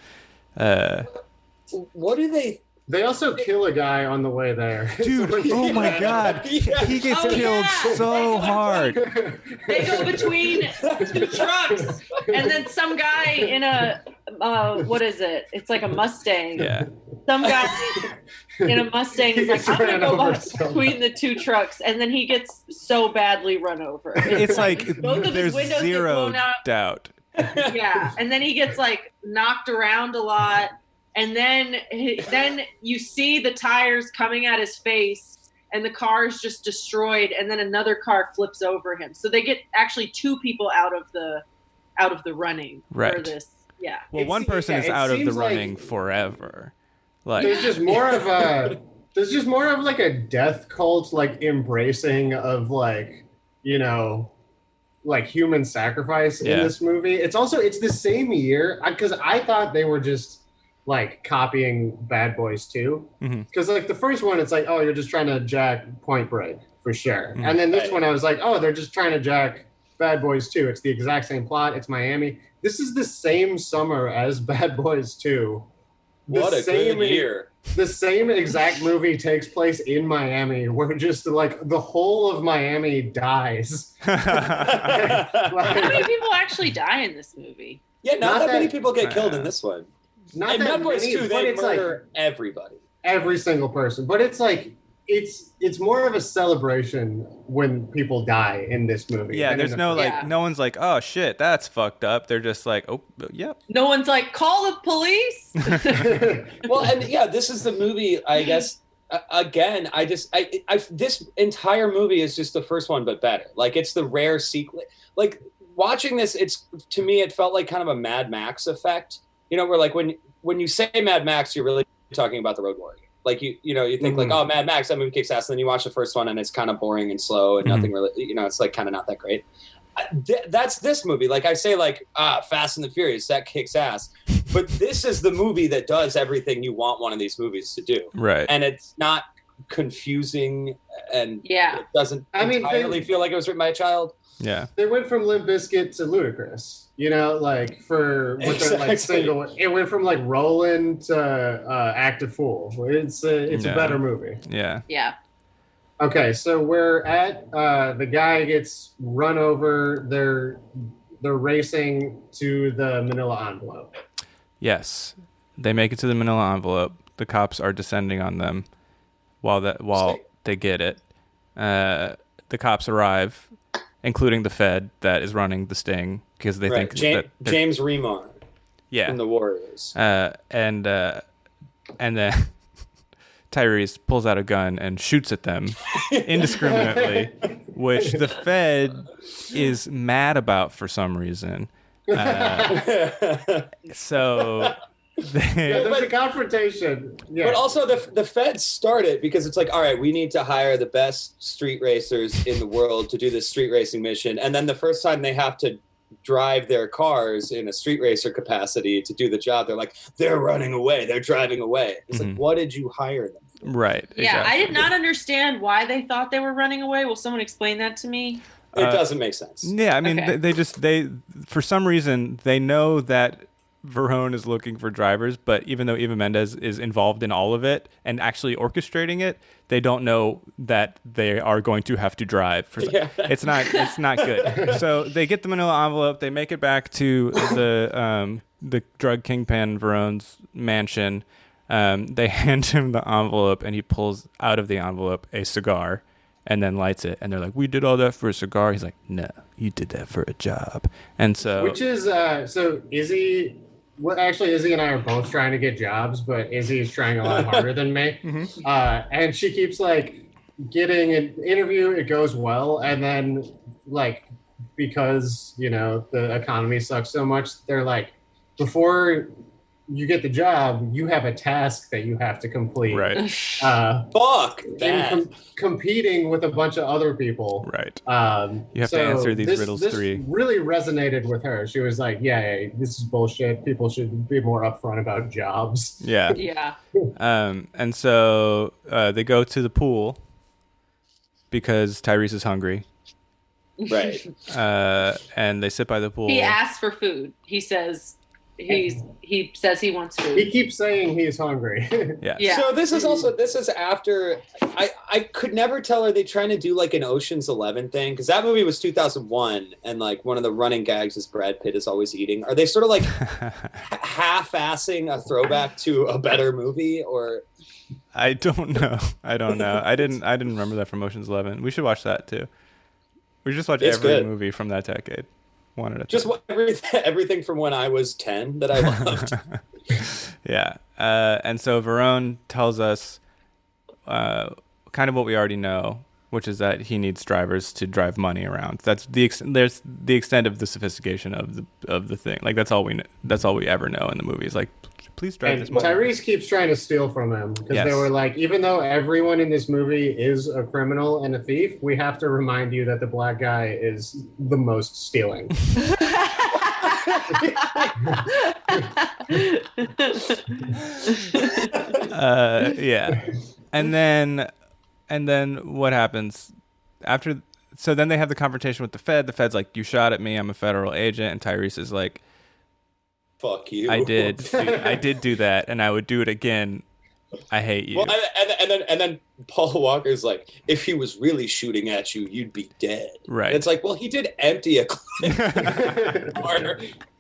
What do they? They also kill a guy on the way there. Dude, oh my God. He gets killed so hard. They go between two trucks, and then some guy in a, what is it? It's like a Mustang. Yeah. Some guy in a Mustang is like, I'm going to go between the two trucks, and then he gets so badly run over. It's like, both of there's his windows get zero blown out. doubt. Yeah, and then he gets like knocked around a lot. And then you see the tires coming at his face, and the car is just destroyed. And then another car flips over him. So they get actually two people out of the running for this. Yeah. Well, one person is out of the running forever. Like there's just more of like a death cult, like embracing of like, you know, like human sacrifice in this movie. It's the same year because I thought they were just like copying Bad Boys 2, because like the first one it's like, oh, you're just trying to jack Point Break for sure, and then this one I was like, oh, they're just trying to jack Bad Boys 2. It's the exact same plot. It's Miami. This is the same summer as Bad Boys 2. What a good year. the same exact movie takes place in Miami, where just like the whole of Miami dies. How many people actually die in this movie? Yeah, not that many people get killed in this one. Not in that Bad Boys many, 2, but they it's murder like everybody. every single person. But it's like it's more of a celebration when people die in this movie. Yeah, there's no like, Yeah. no one's like, oh shit, that's fucked up. They're just like, oh, yep. No one's like, call the police. Well, and yeah, this is the movie. I guess again, this entire movie is just the first one, but better. Like it's the rare sequel. Like watching this, it's to me, it felt like kind of a Mad Max effect. You know, where like when you say Mad Max, you're really talking about the Road Warrior. Like you think like, oh, Mad Max, that movie kicks ass, and then you watch the first one and it's kind of boring and slow and nothing really, it's like kind of not that great. That's this movie. Like I say, like Fast and the Furious, that kicks ass, but this is the movie that does everything you want one of these movies to do, Right. and it's not confusing and Yeah. it doesn't entirely feel like it was written by a child. Yeah. They went from Limp Bizkit to Ludacris, like with their like single. It went from like Rollin' to Act a Fool. It's a better movie. Yeah. Yeah. Okay, so we're at the guy gets run over. They're racing to the Manila envelope. Yes. They make it to the Manila envelope. The cops are descending on them while they get it. The cops arrive, including the Fed that is running the sting because they think that James Remar, from the Warriors, and then Tyrese pulls out a gun and shoots at them indiscriminately, which the Fed is mad about for some reason. So there's a confrontation. Yeah. But also the Feds start it because it's like, all right, we need to hire the best street racers in the world to do this street racing mission. And then the first time they have to drive their cars in a street racer capacity to do the job, they're like, they're running away, they're driving away. It's like, what did you hire them for? Right. Yeah, exactly. I did not understand why they thought they were running away. Will someone explain that to me? It doesn't make sense. Yeah, I mean, Okay. they for some reason, they know that Verone is looking for drivers, but even though Eva Mendes is involved in all of it and actually orchestrating it, they don't know that they are going to have to drive. It's not good. So they get the Manila envelope. They make it back to the drug kingpin Verone's mansion. They hand him the envelope, and he pulls out of the envelope a cigar and then lights it. And they're like, "We did all that for a cigar." He's like, "No, you did that for a job." And so, which is so Izzy. Well, actually, Izzy and I are both trying to get jobs, but Izzy is trying a lot harder than me. And she keeps like getting an interview. It goes well, and then like because the economy sucks so much, they're like, before you get the job, you have a task that you have to complete. right, Fuck that. Competing with a bunch of other people. right. You have to answer these riddles this 3. really resonated with her. She was like, yeah, this is bullshit. People should be more upfront about jobs. Yeah. Yeah. And so they go to the pool because Tyrese is hungry. Right. And they sit by the pool. He asks for food. He says he says he wants food. He keeps saying he's hungry. Yeah. Yeah. So this is after I could never tell, are they trying to do like an Ocean's 11 thing? Because that movie was 2001, and like one of the running gags is Brad Pitt is always eating. Are they sort of like half-assing a throwback to a better movie, or? I don't know. I didn't remember that from Ocean's 11. We should watch that too. We just watch every movie from that decade. One at a Just everything from when I was 10 that I loved. Yeah. And so Verone tells us kind of what we already know, which is that he needs drivers to drive money around. That's there's the extent of the sophistication of the thing. Like that's all we ever know in the movies. Like, please drive And this money. Tyrese keeps trying to steal from him because Yes. they were like, even though everyone in this movie is a criminal and a thief, we have to remind you that the black guy is the most stealing. Yeah. And then what happens after? So then they have the confrontation with the Fed. The Fed's like, "You shot at me. I'm a federal agent." And Tyrese is like, Fuck you. I did do that, and I would do it again I hate you. Well, and then Paul Walker's like, if he was really shooting at you, you'd be dead. Right. And it's like, well, he did empty a clip.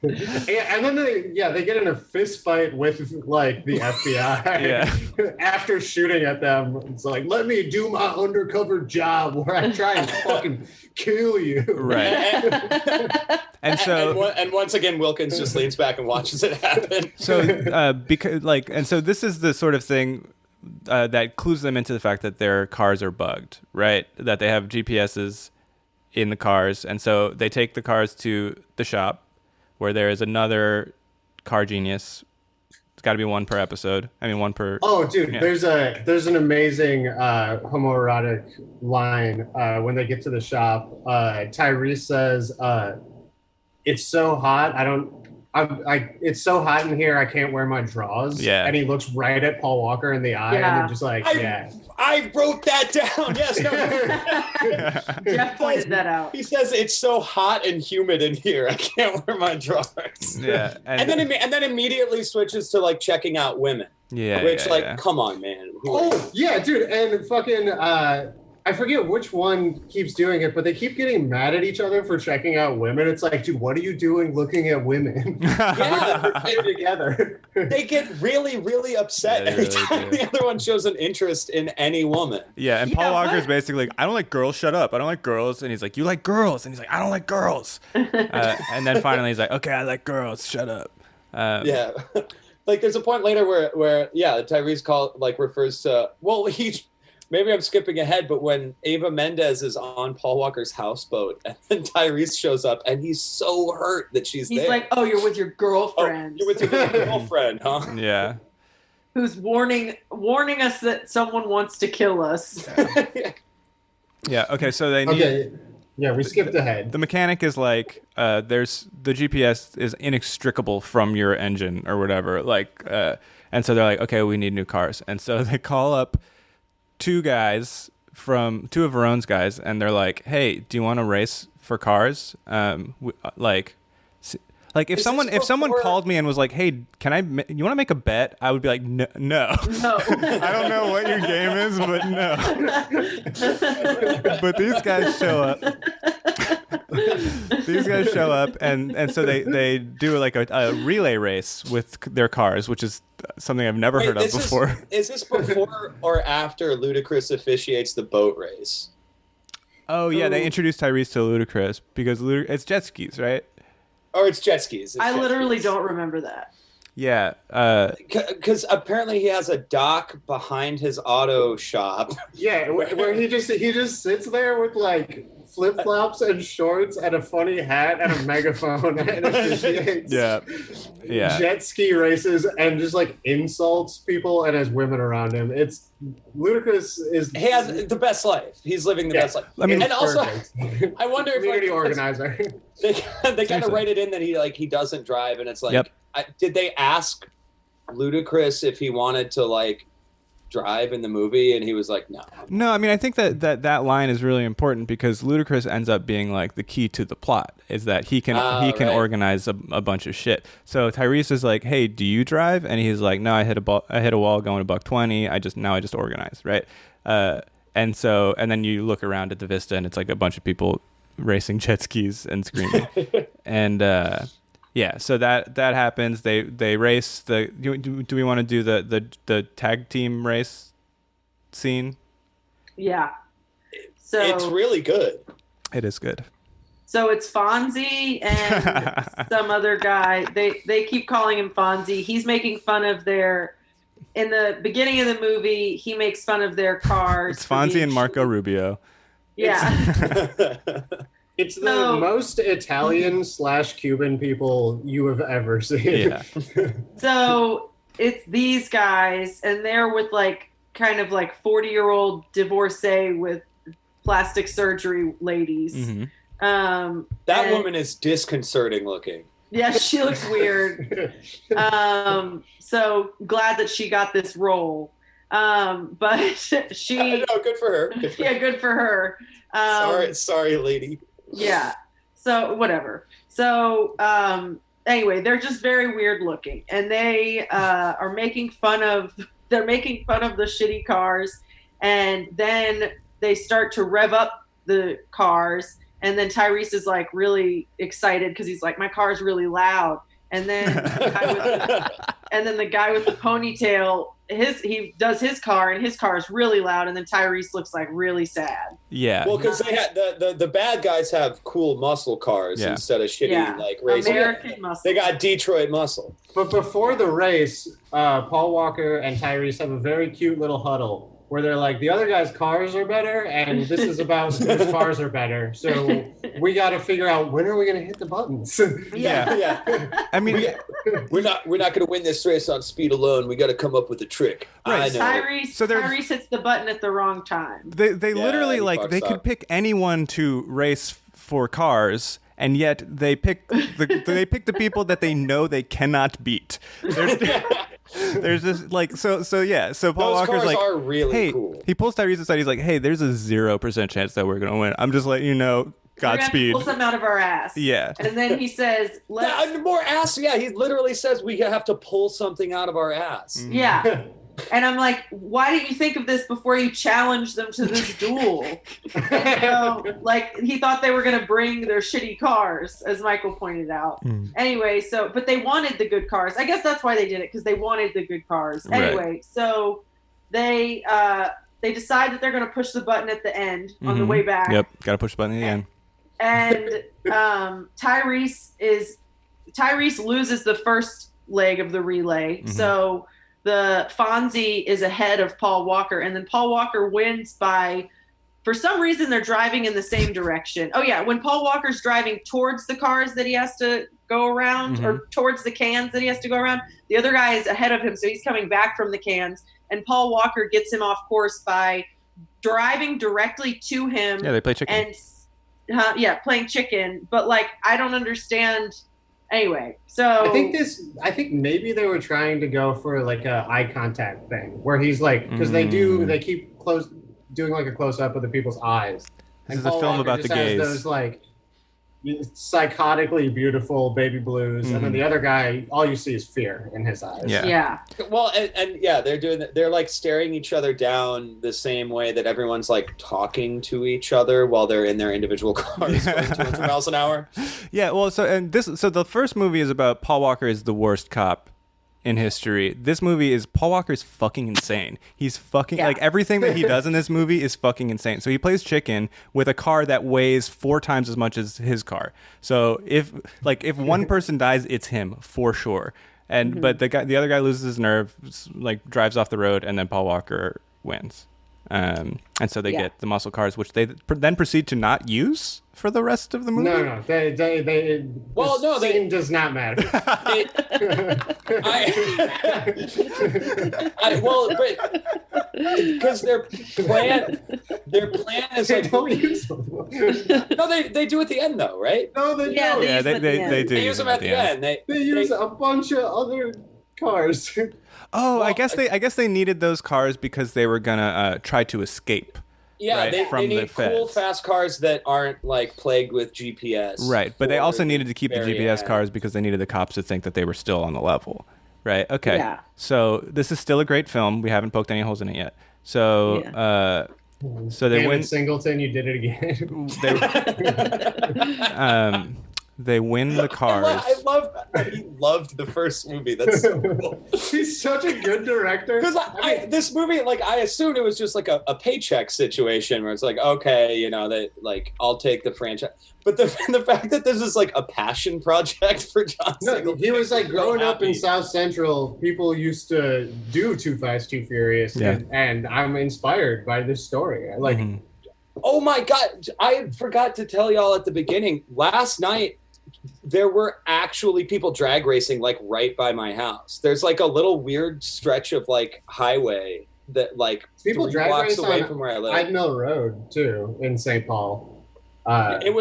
And then they get in a fist fight with like the FBI after shooting at them. It's like, let me do my undercover job where I try and fucking kill you. Right. And so, and once again, Wilkins just leans back and watches it happen. So, so this is the sort of thing that clues them into the fact that their cars are bugged, right? That they have GPSs in the cars, and so they take the cars to the shop where there is another car genius. It's got to be one per episode. I mean, one per. Oh, dude, there's an amazing homoerotic line when they get to the shop. Tyrese says, "It's so hot. It's so hot in here. I can't wear my drawers." Yeah. And he looks right at Paul Walker in the eye, and they're just like, I wrote that down. Yes, no. Jeff pointed that out. He says it's so hot and humid in here. I can't wear my drawers. Yeah, and then immediately switches to like checking out women. Yeah, which come on, man. Dude, and fucking I forget which one keeps doing it, but they keep getting mad at each other for checking out women. It's like, dude, what are you doing looking at women? They're together. They get really, really upset every time the other one shows an interest in any woman. Yeah, and Paul Walker's basically like, I don't like girls, shut up. I don't like girls. And he's like, you like girls. And he's like, I don't like girls. And then finally he's like, okay, I like girls, shut up. Yeah. Like there's a point later where Tyrese refers to, maybe I'm skipping ahead, but when Ava Mendez is on Paul Walker's houseboat and then Tyrese shows up and he's so hurt that she's there. He's like, oh, you're with your girlfriend. Oh, you're with your girlfriend, huh? Yeah. Who's warning us that someone wants to kill us. Yeah, okay, so they need... Okay. Yeah, we skipped ahead. The mechanic is like, there's the GPS is inextricable from your engine or whatever. And so they're like, okay, we need new cars. And so they call up two of Verone's guys, and they're like, "Hey, do you want to race for cars?" If someone called me and was like, "Hey, you want to make a bet?" I would be like, "No." I don't know what your game is, but no. But these guys show up. And so they do like a relay race with their cars, which is something I've never heard of before. Is this before or after Ludacris officiates the boat race? Oh yeah, they introduced Tyrese to Ludacris because it's jet skis, right? Or it's jet skis. I literally don't remember that. Yeah, because apparently he has a dock behind his auto shop. Yeah, where he just sits there with like flip flops and shorts and a funny hat and a megaphone and officiates jet ski races and just like insults people and has women around him. It's Ludacris he has the best life. He's living the best life. I mean, and also, I wonder if community organizer. They kind of write it in that he doesn't drive, and it's like, did they ask Ludacris if he wanted to drive in the movie, and he was like, no. I mean, I think that line is really important because Ludacris ends up being like the key to the plot, is that he can organize a bunch of shit. So Tyrese is like, hey, do you drive? And he's like, no, I hit a wall going $120. I just organize, right? And then you look around at the Vista and it's like a bunch of people racing jet skis and screaming. And so that happens. They race. Do we want to do the tag team race scene? Yeah. So it's really good. It is good. So it's Fonzie and some other guy. They keep calling him Fonzie. He's making fun of in the beginning of the movie, he makes fun of their cars. It's Fonzie and Marco Rubio. Yeah. It's the most Italian / Cuban people you have ever seen. Yeah. So it's these guys, and they're with kind of 40-year-old divorcee with plastic surgery ladies. Mm-hmm. That woman is disconcerting looking. Yeah, she looks weird. So glad that she got this role. But she... No, good for her. Good for her. Sorry, lady. Yeah. So whatever. So anyway, they're just very weird looking, and they are making fun of they're making fun of the shitty cars, and then they start to rev up the cars, and then Tyrese is like really excited because he's like, my car's really loud. And then the guy with the ponytail, he does his car, and his car is really loud, and then Tyrese looks like really sad. Yeah. Well, because they had the bad guys have cool muscle cars instead of shitty like racing. American muscle. They got Detroit muscle. But before the race, Paul Walker and Tyrese have a very cute little huddle where they're like, the other guy's cars are better, and this is about whose cars are better. So we got to figure out, when are we going to hit the buttons? Yeah. I mean, we're not going to win this race on speed alone. We got to come up with a trick. Right. I know. Tyrese hits the button at the wrong time. They literally they could pick anyone to race for cars, and yet they pick the people that they know they cannot beat. There's this so Paul Those Walker's cars like, are really hey, cool. He pulls Tyrese aside. He's like, hey, there's a 0% chance that we're gonna win. I'm just letting you know. Godspeed. Pull something out of our ass. Yeah. And then he says, more ass. Yeah, he literally says we have to pull something out of our ass. Yeah. And I'm like, why didn't you think of this before you challenged them to this duel? And so, like, he thought they were going to bring their shitty cars, as Michael pointed out. Anyway, but they wanted the good cars. I guess that's why they did it, because they wanted the good cars. Anyway, so they decide that they're going to push the button at the end on the way back. Yep, got to push the button at the end. And Tyrese loses the first leg of the relay. So the Fonzie is ahead of Paul Walker, and then Paul Walker wins by, for some reason, they're driving in the same direction. Oh yeah, when Paul Walker's driving towards the cars that he has to go around, or towards the cans that he has to go around, the other guy is ahead of him, so he's coming back from the cans, and Paul Walker gets him off course by driving directly to him. Yeah, they play chicken. And playing chicken, but like, I don't understand. Anyway, so I think maybe they were trying to go for like a eye contact thing where he's like, because they keep doing like a close up of the people's eyes. This is a film about the gays. Those like psychotically beautiful baby blues, and then the other guy, all you see is fear in his eyes. Yeah. Well, and they're like staring each other down the same way that everyone's like talking to each other while they're in their individual cars going 200 miles an hour. Yeah. Well, so the first movie is about Paul Walker is the worst cop in history. This movie is Paul Walker's fucking insane. He's fucking like, everything that he does in this movie is fucking insane. So he plays chicken with a car that weighs 4 times as much as his car. So if one person dies, it's him for sure. And but the other guy loses his nerve, like drives off the road, and then Paul Walker wins. And so they get the muscle cars, which they then proceed to not use for the rest of the movie. No, they does not matter. Because their plan is like, no, they do at the end though, right? No, they don't. They do. They use them at the end. They use a bunch of other cars. Oh, well, I guess they needed those cars because they were gonna try to escape. Yeah, right, they need cool, fast cars that aren't like plagued with GPS. Right, but they also needed to keep the GPS cars because they needed the cops to think that they were still on the level. Right. Okay. Yeah. So this is still a great film. We haven't poked any holes in it yet. So they win. Singleton, you did it again. They win the cars. I love that he loved the first movie. That's so cool. He's such a good director. Because this movie, like, I assumed it was just like a paycheck situation where it's like, okay, I'll take the franchise. But the fact that this is like a passion project for John Singleton. He was like, growing up in South Central, people used to do Too Fast, Too Furious. Yeah. And I'm inspired by this story. Like, oh my God, I forgot to tell y'all at the beginning. Last night, there were actually people drag racing like right by my house. There's like a little weird stretch of like highway that like people 3 drag blocks race away on from where I live. Hyde Mill Road too in St. Paul. It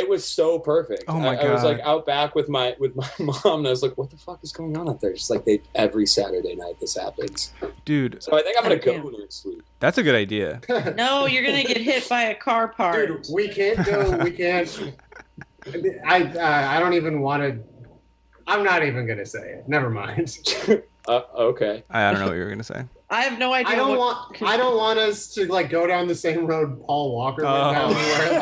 was so perfect. Oh my God. I was like out back with my mom, and I was like, "What the fuck is going on out there?" Just like every Saturday night this happens, dude. So I think I'm gonna go next week. That's a good idea. No, you're gonna get hit by a car part. Dude, we can't go. We can't. I don't even want to. I'm not even gonna say it. Never mind. Okay. I don't know what you were gonna say. I have no idea. I don't want us to like go down the same road Paul Walker went down. Where,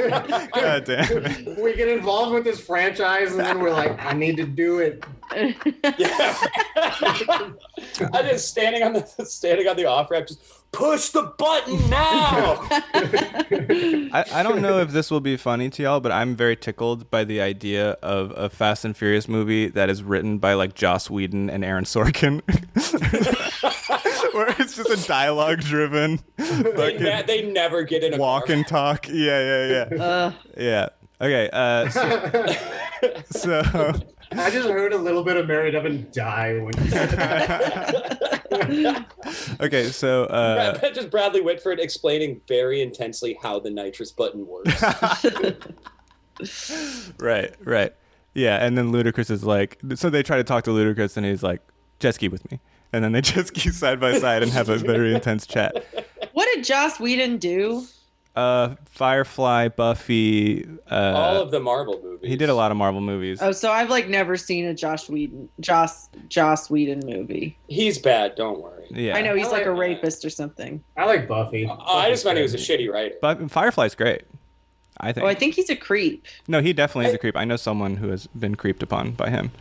like, God damn it. we get involved with this franchise and then we're like, I need to do it. Yeah. I'm just standing on the off ramp, just push the button now. I don't know if this will be funny to y'all, but I'm very tickled by the idea of a Fast and Furious movie that is written by like Joss Whedon and Aaron Sorkin. Where it's just a dialogue-driven They never get in a walk car. and talk. Yeah. Yeah. Okay. So I just heard a little bit of Mary Devon die when you said that. okay. So Just Bradley Whitford explaining very intensely how the nitrous button works. right. Yeah, and then Ludacris is like, so they try to talk to Ludacris, and he's like, jet ski with me. And then they jet ski side by side and have a very intense chat. What did Joss Whedon do? Firefly, Buffy. All of the Marvel movies. He did a lot of Marvel movies. Oh, so I've like never seen a Joss Whedon movie. He's bad, don't worry. Yeah. I know he's like a like- rapist or something. I like Buffy. I just meant he was a shitty writer. But Firefly's great, I think. Oh, I think he's a creep. No, he definitely is a creep. I know someone who has been creeped upon by him.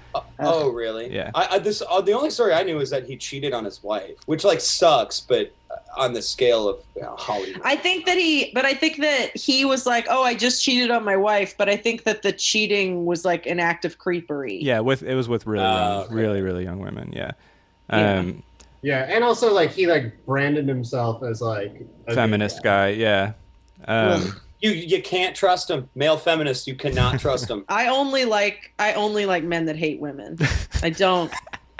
Oh, really? Yeah. The only story I knew is that he cheated on his wife, which like sucks, but on the scale of Hollywood. I think that he was like, oh, I just cheated on my wife, but I think that the cheating was like an act of creepery. Yeah, it was with really young, okay. really young women. Yeah. Yeah. Yeah, and also like he like branded himself as like a Feminist good guy. Yeah. You can't trust him. Male feminist, you cannot trust him. I only like men that hate women. I don't.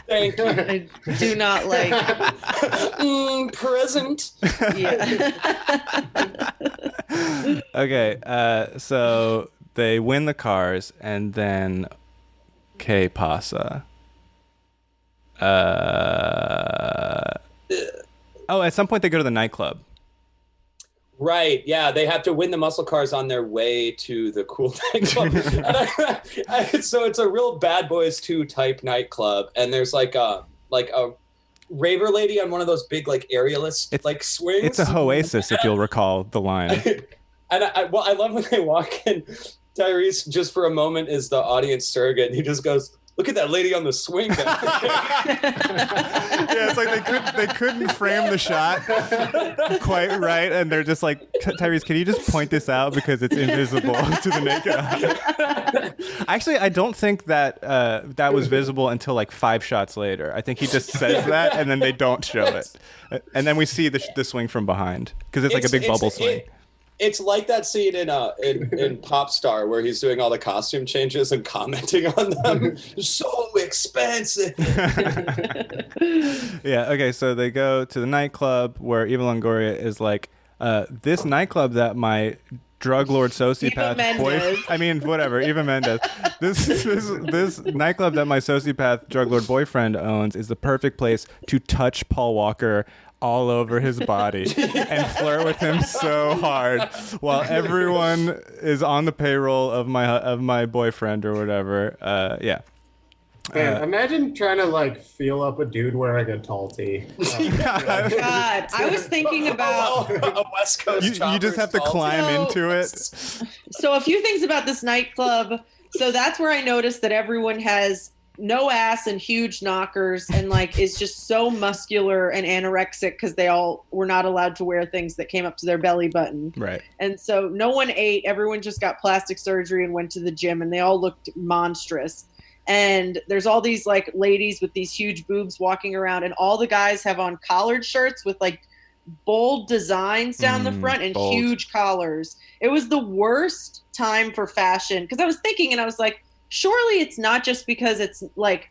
Thank you. I do not like. Present. Yeah. Okay. So they win the cars, and then ¿Qué pasa? At some point they go to the nightclub. Right, yeah, they have to win the muscle cars on their way to the cool nightclub. So it's a real Bad Boys 2 type nightclub, and there's like a raver lady on one of those big like aerialist like swings. It's a oasis, if you'll recall the line. And I love when they walk in. Tyrese, just for a moment, is the audience surrogate, and he just goes, "Look at that lady on the swing." Yeah, it's like they couldn't frame the shot quite right, and they're just like, Tyrese, can you just point this out because it's invisible to the naked eye? Actually, I don't think that that was visible until like 5 shots later. I think he just says that, and then they don't show it, and then we see the swing from behind because it's like a big bubble swing. It's like that scene in Pop Star where he's doing all the costume changes and commenting on them. So expensive. Yeah. Okay. So they go to the nightclub where Eva Longoria is like, this nightclub that my drug lord sociopath Eva Mendes. This nightclub that my sociopath drug lord boyfriend owns is the perfect place to touch Paul Walker all over his body and flirt with him so hard while everyone is on the payroll of my boyfriend or whatever. Yeah. Man, imagine trying to like feel up a dude wearing a tall tee. God, I was thinking about a West Coast. You just have to climb into it. So a few things about this nightclub. So that's where I noticed that everyone has no ass and huge knockers and like is just so muscular and anorexic because they all were not allowed to wear things that came up to their belly button. Right. And so no one ate. Everyone just got plastic surgery and went to the gym, and they all looked monstrous. And there's all these like ladies with these huge boobs walking around, and all the guys have on collared shirts with like bold designs down the front and bold. huge collars. It was the worst time for fashion because I was thinking, and I was like, surely it's not just because it's like,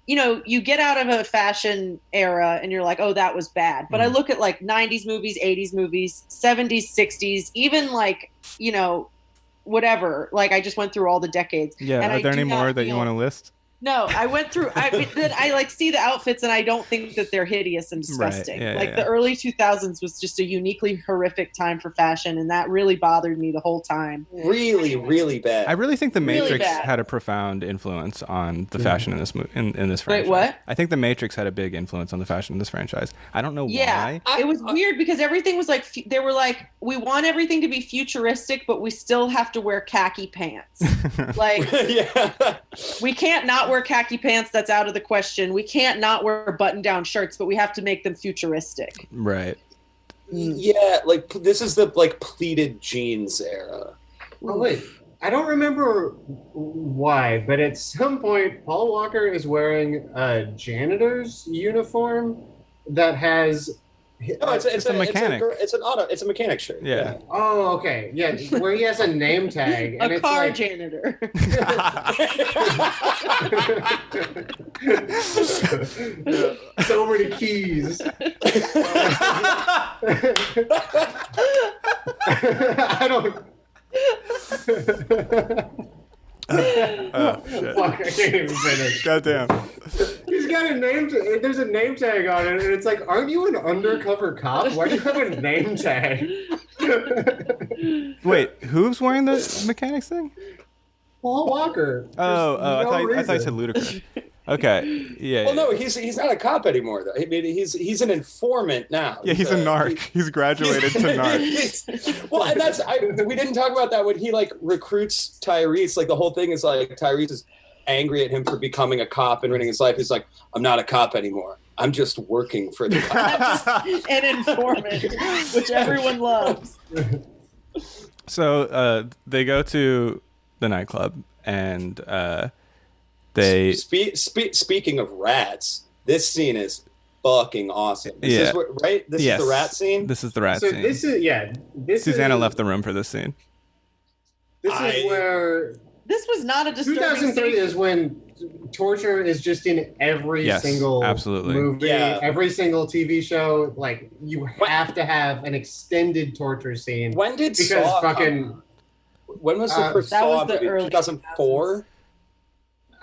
you know, you get out of a fashion era and you're like, oh, that was bad. But I look at like 90s movies, 80s movies, 70s, 60s, even like, you know, whatever. Like I just went through all the decades. Yeah. And Are I there do any not more that you feel- want to list? No, I went through. Then I like see the outfits, and I don't think that they're hideous and disgusting. Right. Yeah, the early 2000s was just a uniquely horrific time for fashion, and that really bothered me the whole time. Really, really bad. I really think The Really Matrix bad. had a profound influence on the fashion in this in this franchise. Wait, what? I think The Matrix had a big influence on the fashion in this franchise. I don't know Yeah, why. it was weird because everything was like they were like, we want everything to be futuristic, but we still have to wear khaki pants. Like, Yeah. we can't not wear khaki pants. That's out of the question. We can't not wear button-down shirts, but we have to make them futuristic. Right. Yeah, like this is the like pleated jeans era. Oh wait, I don't remember why, but at some point, Paul Walker is wearing a janitor's uniform that has. No, it's a mechanic. It's a mechanic shirt. Yeah. Oh, okay, yeah, where he has a name tag and A it's car like, janitor. so many keys. I don't. Oh shit. Fuck, I can't even finish. Goddamn. He's got a name. There's a name tag on it, and it's like, aren't you an undercover cop? Why do you have a name tag? Wait, who's wearing the mechanics thing? Paul Walker. Oh, I thought you reason. said Ludacris. Okay. Yeah. Well, no, he's not a cop anymore though. I mean, he's an informant now. Yeah, he's a narc. He's graduated to narc. Well, and we didn't talk about that when he like recruits Tyrese. Like the whole thing is like Tyrese is angry at him for becoming a cop and ruining his life. He's like, I'm not a cop anymore. I'm just working for the cops. An informant, which everyone loves. So they go to the nightclub and they. Speaking of rats, this scene is fucking awesome. This is right? This is the rat scene? This is the rat So scene. this is Susanna is, left the room for this scene. This is where This was not a disturbing 2003 scene. is when torture is just in every single absolutely. movie, Yeah. every single TV show. Like you have to have an extended torture scene. When did because Saw fucking when was the first that Saw was the movie? early 2004?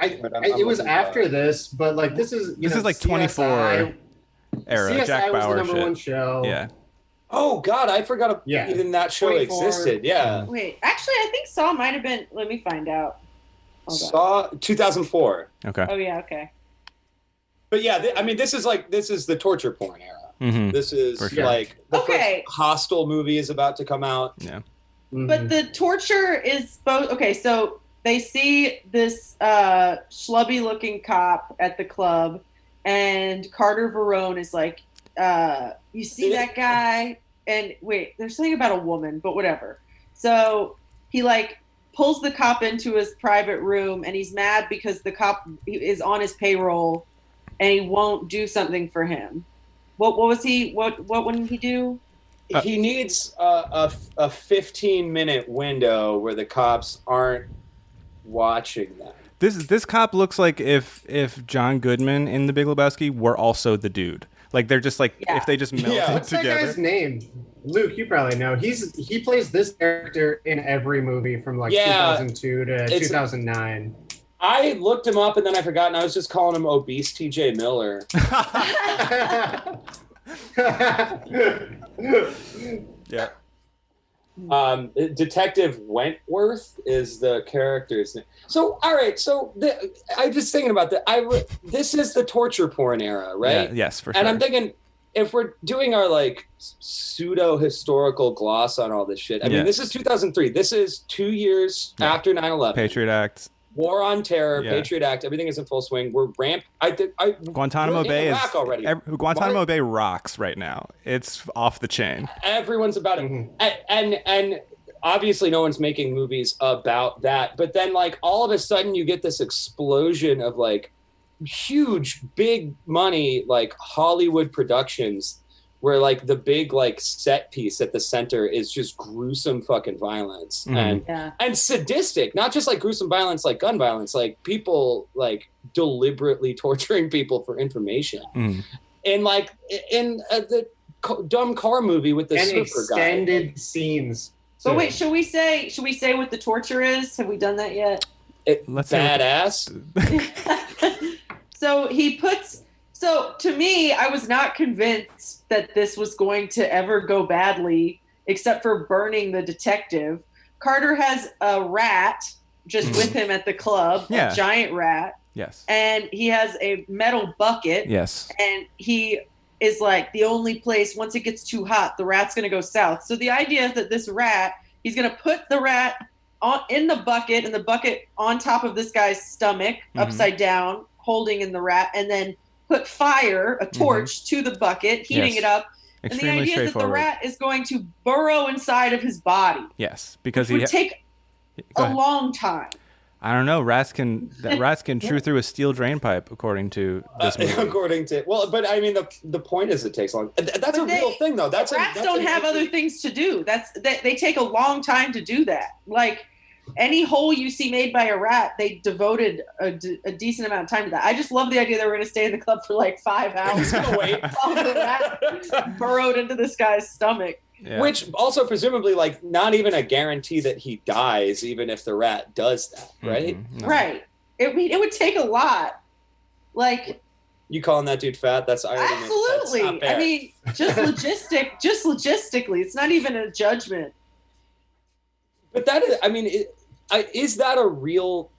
it was after this, but like this is like 24 era. CSI Jack was the Bauer number shit. one show. Yeah. Oh God, I forgot even that show 24. existed. Yeah. Wait, actually, I think Saw might have been. Let me find out. Hold on. Saw 2004. Okay. Oh yeah, okay. But yeah, I mean, this is the torture porn era. Mm-hmm. This is For sure. like the Okay. first Hostel movie is about to come out. Yeah. Mhm. But the torture is both. Okay, so they see this schlubby-looking cop at the club, and Carter Verone is like, "You see that guy?" And wait, there's something about a woman, but whatever. So he like pulls the cop into his private room, and he's mad because the cop is on his payroll, and he won't do something for him. What was he? What wouldn't he do? He needs a 15-minute window where the cops aren't watching them. This cop looks like if John Goodman in The Big Lebowski were also the dude. Like they're just like if they just melted What's that together. guy's name? Luke, you probably know. He plays this character in every movie from like 2002 to 2009. I looked him up and then I forgot, and I was just calling him obese TJ Miller. Yeah. Detective Wentworth is the character's name. So, all right. So, I'm just thinking about that. This is the torture porn era, right? Yeah, yes, for sure. And I'm thinking, if we're doing our like pseudo historical gloss on all this shit, I mean, this is 2003. This is 2 years after 9/11. Patriot Act. War on Terror, Patriot Act, everything is in full swing. We're Guantanamo Bay is already. Guantanamo Bay rocks right now. It's off the chain. Everyone's about it, and obviously no one's making movies about that. But then, like all of a sudden, you get this explosion of like huge, big money, like Hollywood productions, where like the big like set piece at the center is just gruesome fucking violence and sadistic, not just like gruesome violence like gun violence, like people like deliberately torturing people for information. And like in the dumb car movie with the and super extended guy. scenes. But wait, should we say what the torture is? Have we done that yet? Let's see what badass. So to me, I was not convinced that this was going to ever go badly, except for burning the detective. Carter has a rat just with him at the club, Yeah. a giant rat. Yes. And he has a metal bucket. Yes. And he is like, the only place, once it gets too hot, the rat's going to go south. So the idea is that this rat, he's going to put the rat in the bucket, and the bucket on top of this guy's stomach, upside down, holding in the rat, and then put fire, a torch, to the bucket, heating it up. Extremely and the idea is that the rat is going to burrow inside of his body. Yes, because it would take a long time. I don't know. Rats can chew through a steel drain pipe, according to this movie. But I mean, the point is it takes long. That's a real thing, though. Rats don't have other things to do. They take a long time to do that. Like any hole you see made by a rat, they devoted a decent amount of time to that. I just love the idea that we're going to stay in the club for like 5 hours while the rat burrowed into this guy's stomach. Yeah. Which also presumably, like, not even a guarantee that he dies, even if the rat does that, right? No. Right. It would take a lot. Like, you calling that dude fat? That's irony. Absolutely. That's not fair. I mean, just logistically, it's not even a judgment. But that is, I mean, is that a real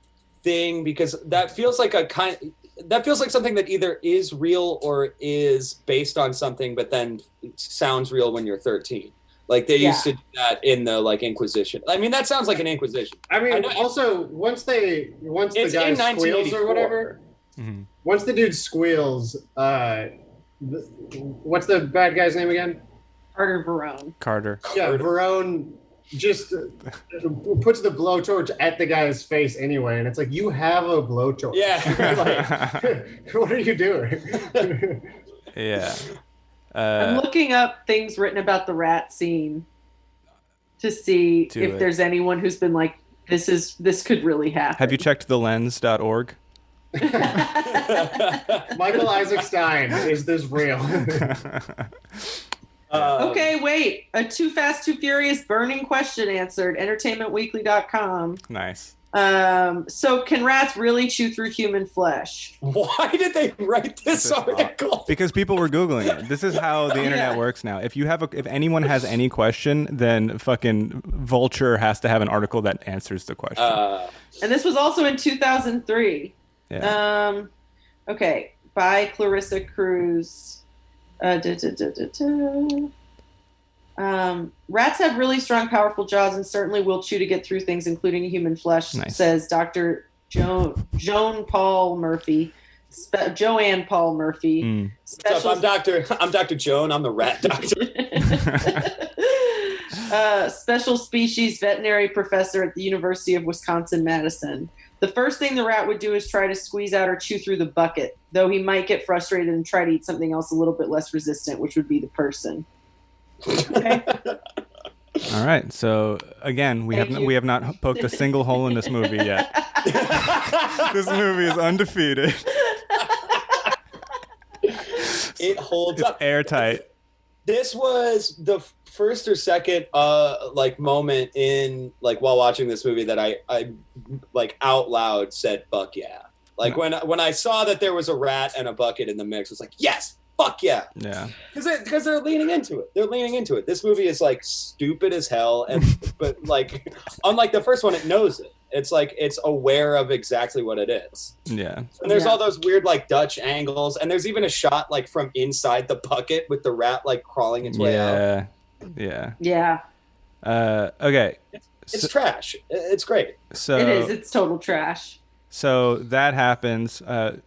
thing? Because that feels like that feels like something that either is real or is based on something, but then it sounds real when you're 13. Like they used to do that in the Inquisition. I mean, that sounds like an Inquisition. I mean, also once the guy squeals or whatever, once the dude squeals, what's the bad guy's name again? Carter Verone. Carter. Yeah, Verone just puts the blowtorch at the guy's face anyway, and it's like, you have a blowtorch. Yeah. Like, what are you doing? Yeah. I'm looking up things written about the rat scene to see if there's anyone who's been like, this could really happen. Have you checked thelens.org? Michael Isaac Stein, is this real? Okay, wait. A Too Fast, Too Furious burning question answered. Entertainmentweekly.com. Nice. So can rats really chew through human flesh? Why did they write this article? Because people were Googling it. This is how the internet works now. If anyone has any question, then fucking Vulture has to have an article that answers the question. And this was also in 2003. Yeah. Okay. By Clarissa Cruz. Rats have really strong, powerful jaws and certainly will chew to get through things, including human flesh, says Dr. Joanne Paul Murphy. Joanne Paul Murphy. What's up? I'm Dr. Joan. I'm the rat doctor. Special species veterinary professor at the University of Wisconsin-Madison. The first thing the rat would do is try to squeeze out or chew through the bucket, though he might get frustrated and try to eat something else a little bit less resistant, which would be the person. Okay. All right. So again, we have not poked a single hole in this movie yet. This movie is undefeated. It holds up. It's airtight. This was the first or second moment in while watching this movie that I out loud said fuck yeah. When I saw that there was a rat and a bucket in the mix, it's like, yes, fuck yeah. Yeah. Because they're leaning into it. This movie is stupid as hell, but unlike the first one, it knows it. It's aware of exactly what it is. Yeah. And there's all those weird Dutch angles, and there's even a shot from inside the bucket with the rat crawling its way out. Yeah. Yeah. Okay. It's trash. It's great. So it is. It's total trash. So that happens.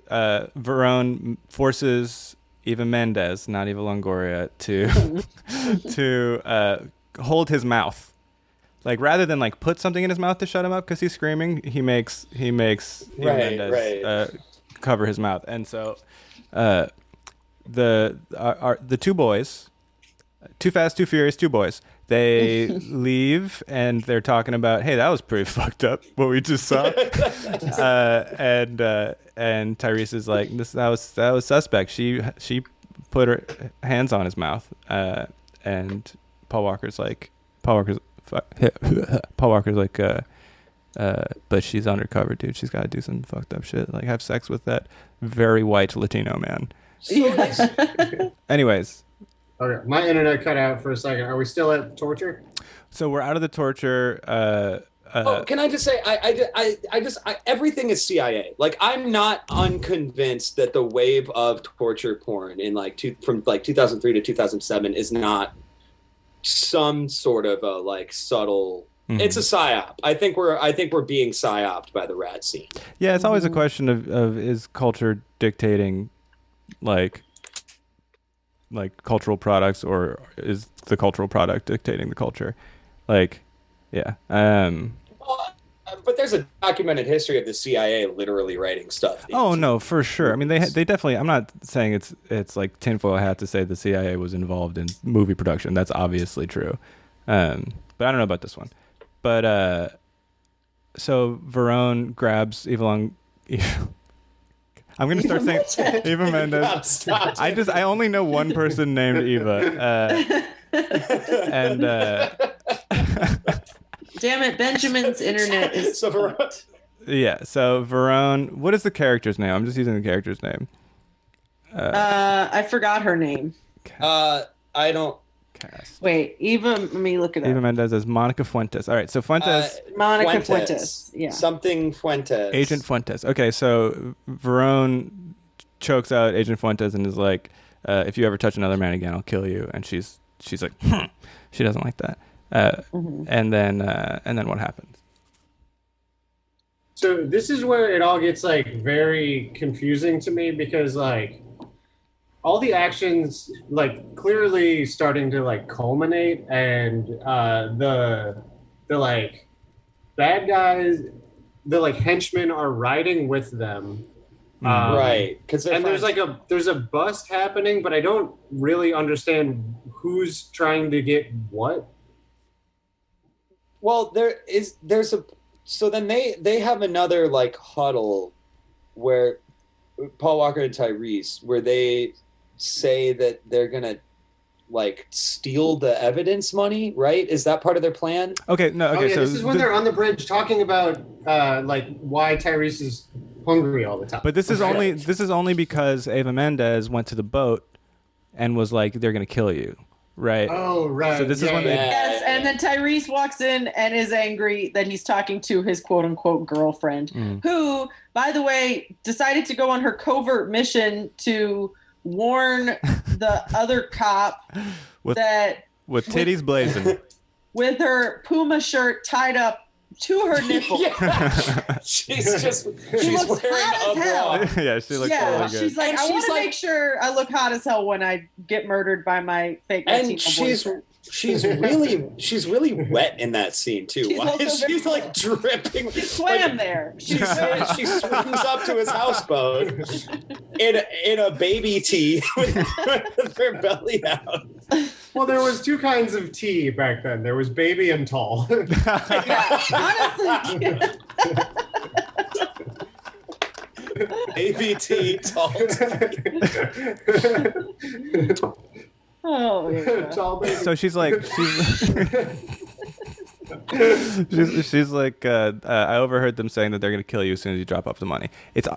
Verone forces Eva Mendes, not Eva Longoria, to hold his mouth. Rather than put something in his mouth to shut him up because he's screaming, he makes Eva Mendes cover his mouth. And so the two boys, Too Fast, Too Furious, two boys, they leave and they're talking about, hey, that was pretty fucked up what we just saw. And Tyrese is like, that was suspect. She put her hands on his mouth. And Paul Walker's like, But she's undercover, dude. She's got to do some fucked up shit, like have sex with that very white Latino man. Anyways. Okay, my internet cut out for a second. Are we still at torture? So we're out of the torture. Can I just say, everything is CIA. Like, I'm not unconvinced that the wave of torture porn in from 2003 to 2007 is not some sort of a like subtle. Mm-hmm. It's a psyop. I think we're being psyoped by the rat scene. Yeah, it's always a question of is culture dictating, like cultural products, or is the cultural product dictating the culture? Like, yeah. But there's a documented history of the CIA literally writing stuff. Oh no, for sure. I mean, they definitely. I'm not saying it's like tinfoil hat to say the CIA was involved in movie production. That's obviously true. But I don't know about this one. But so Verone grabs Eva. I'm gonna start saying Eva Mendes. I only know one person named Eva. And damn it, Benjamin's internet is so Verone. Yeah, so Verone. What is the character's name? I'm just using the character's name. I forgot her name. I don't. Cast. Wait, Eva. Let me look it up. Eva Mendes as Monica Fuentes. All right, so Fuentes. Monica Fuentes. Yeah. Something Fuentes. Agent Fuentes. Okay, so Verone chokes out Agent Fuentes and is like, "If you ever touch another man again, I'll kill you." And she's like, she doesn't like that. And then what happens? So this is where it all gets like very confusing to me, because like all the actions like clearly starting to like culminate, and the like bad guys, the like henchmen are riding with them. Right, and there's a bust happening, but I don't really understand who's trying to get what. Well, so then they have another like huddle where Paul Walker and Tyrese, where they say that they're gonna like steal the evidence money, right? Is that part of their plan? Okay, no, okay. So this is when they're on the bridge talking about like why Tyrese is hungry all the time. But this is only because Eva Mendes went to the boat and was like, they're gonna kill you, right? Oh, right. So this is when yes, and then Tyrese walks in and is angry that he's talking to his quote unquote girlfriend, who, by the way, decided to go on her covert mission to warn the other cop with titties blazing, with her Puma shirt tied up to her nipple. She's looks wearing hot a as hell. bra. Yeah, she looks really good. She's like, I want to make sure I look hot as hell when I get murdered by my fake Latino boyfriend. She's really wet in that scene too. Why is she like dripping? She swam there. She swims up to his houseboat in a baby tee with her belly out. Well, there was two kinds of tea back then. There was baby and tall. Yeah, honestly. Baby tea, tall tea. Oh, yeah. So she's like, she's like, I overheard them saying that they're gonna kill you as soon as you drop off the money. It's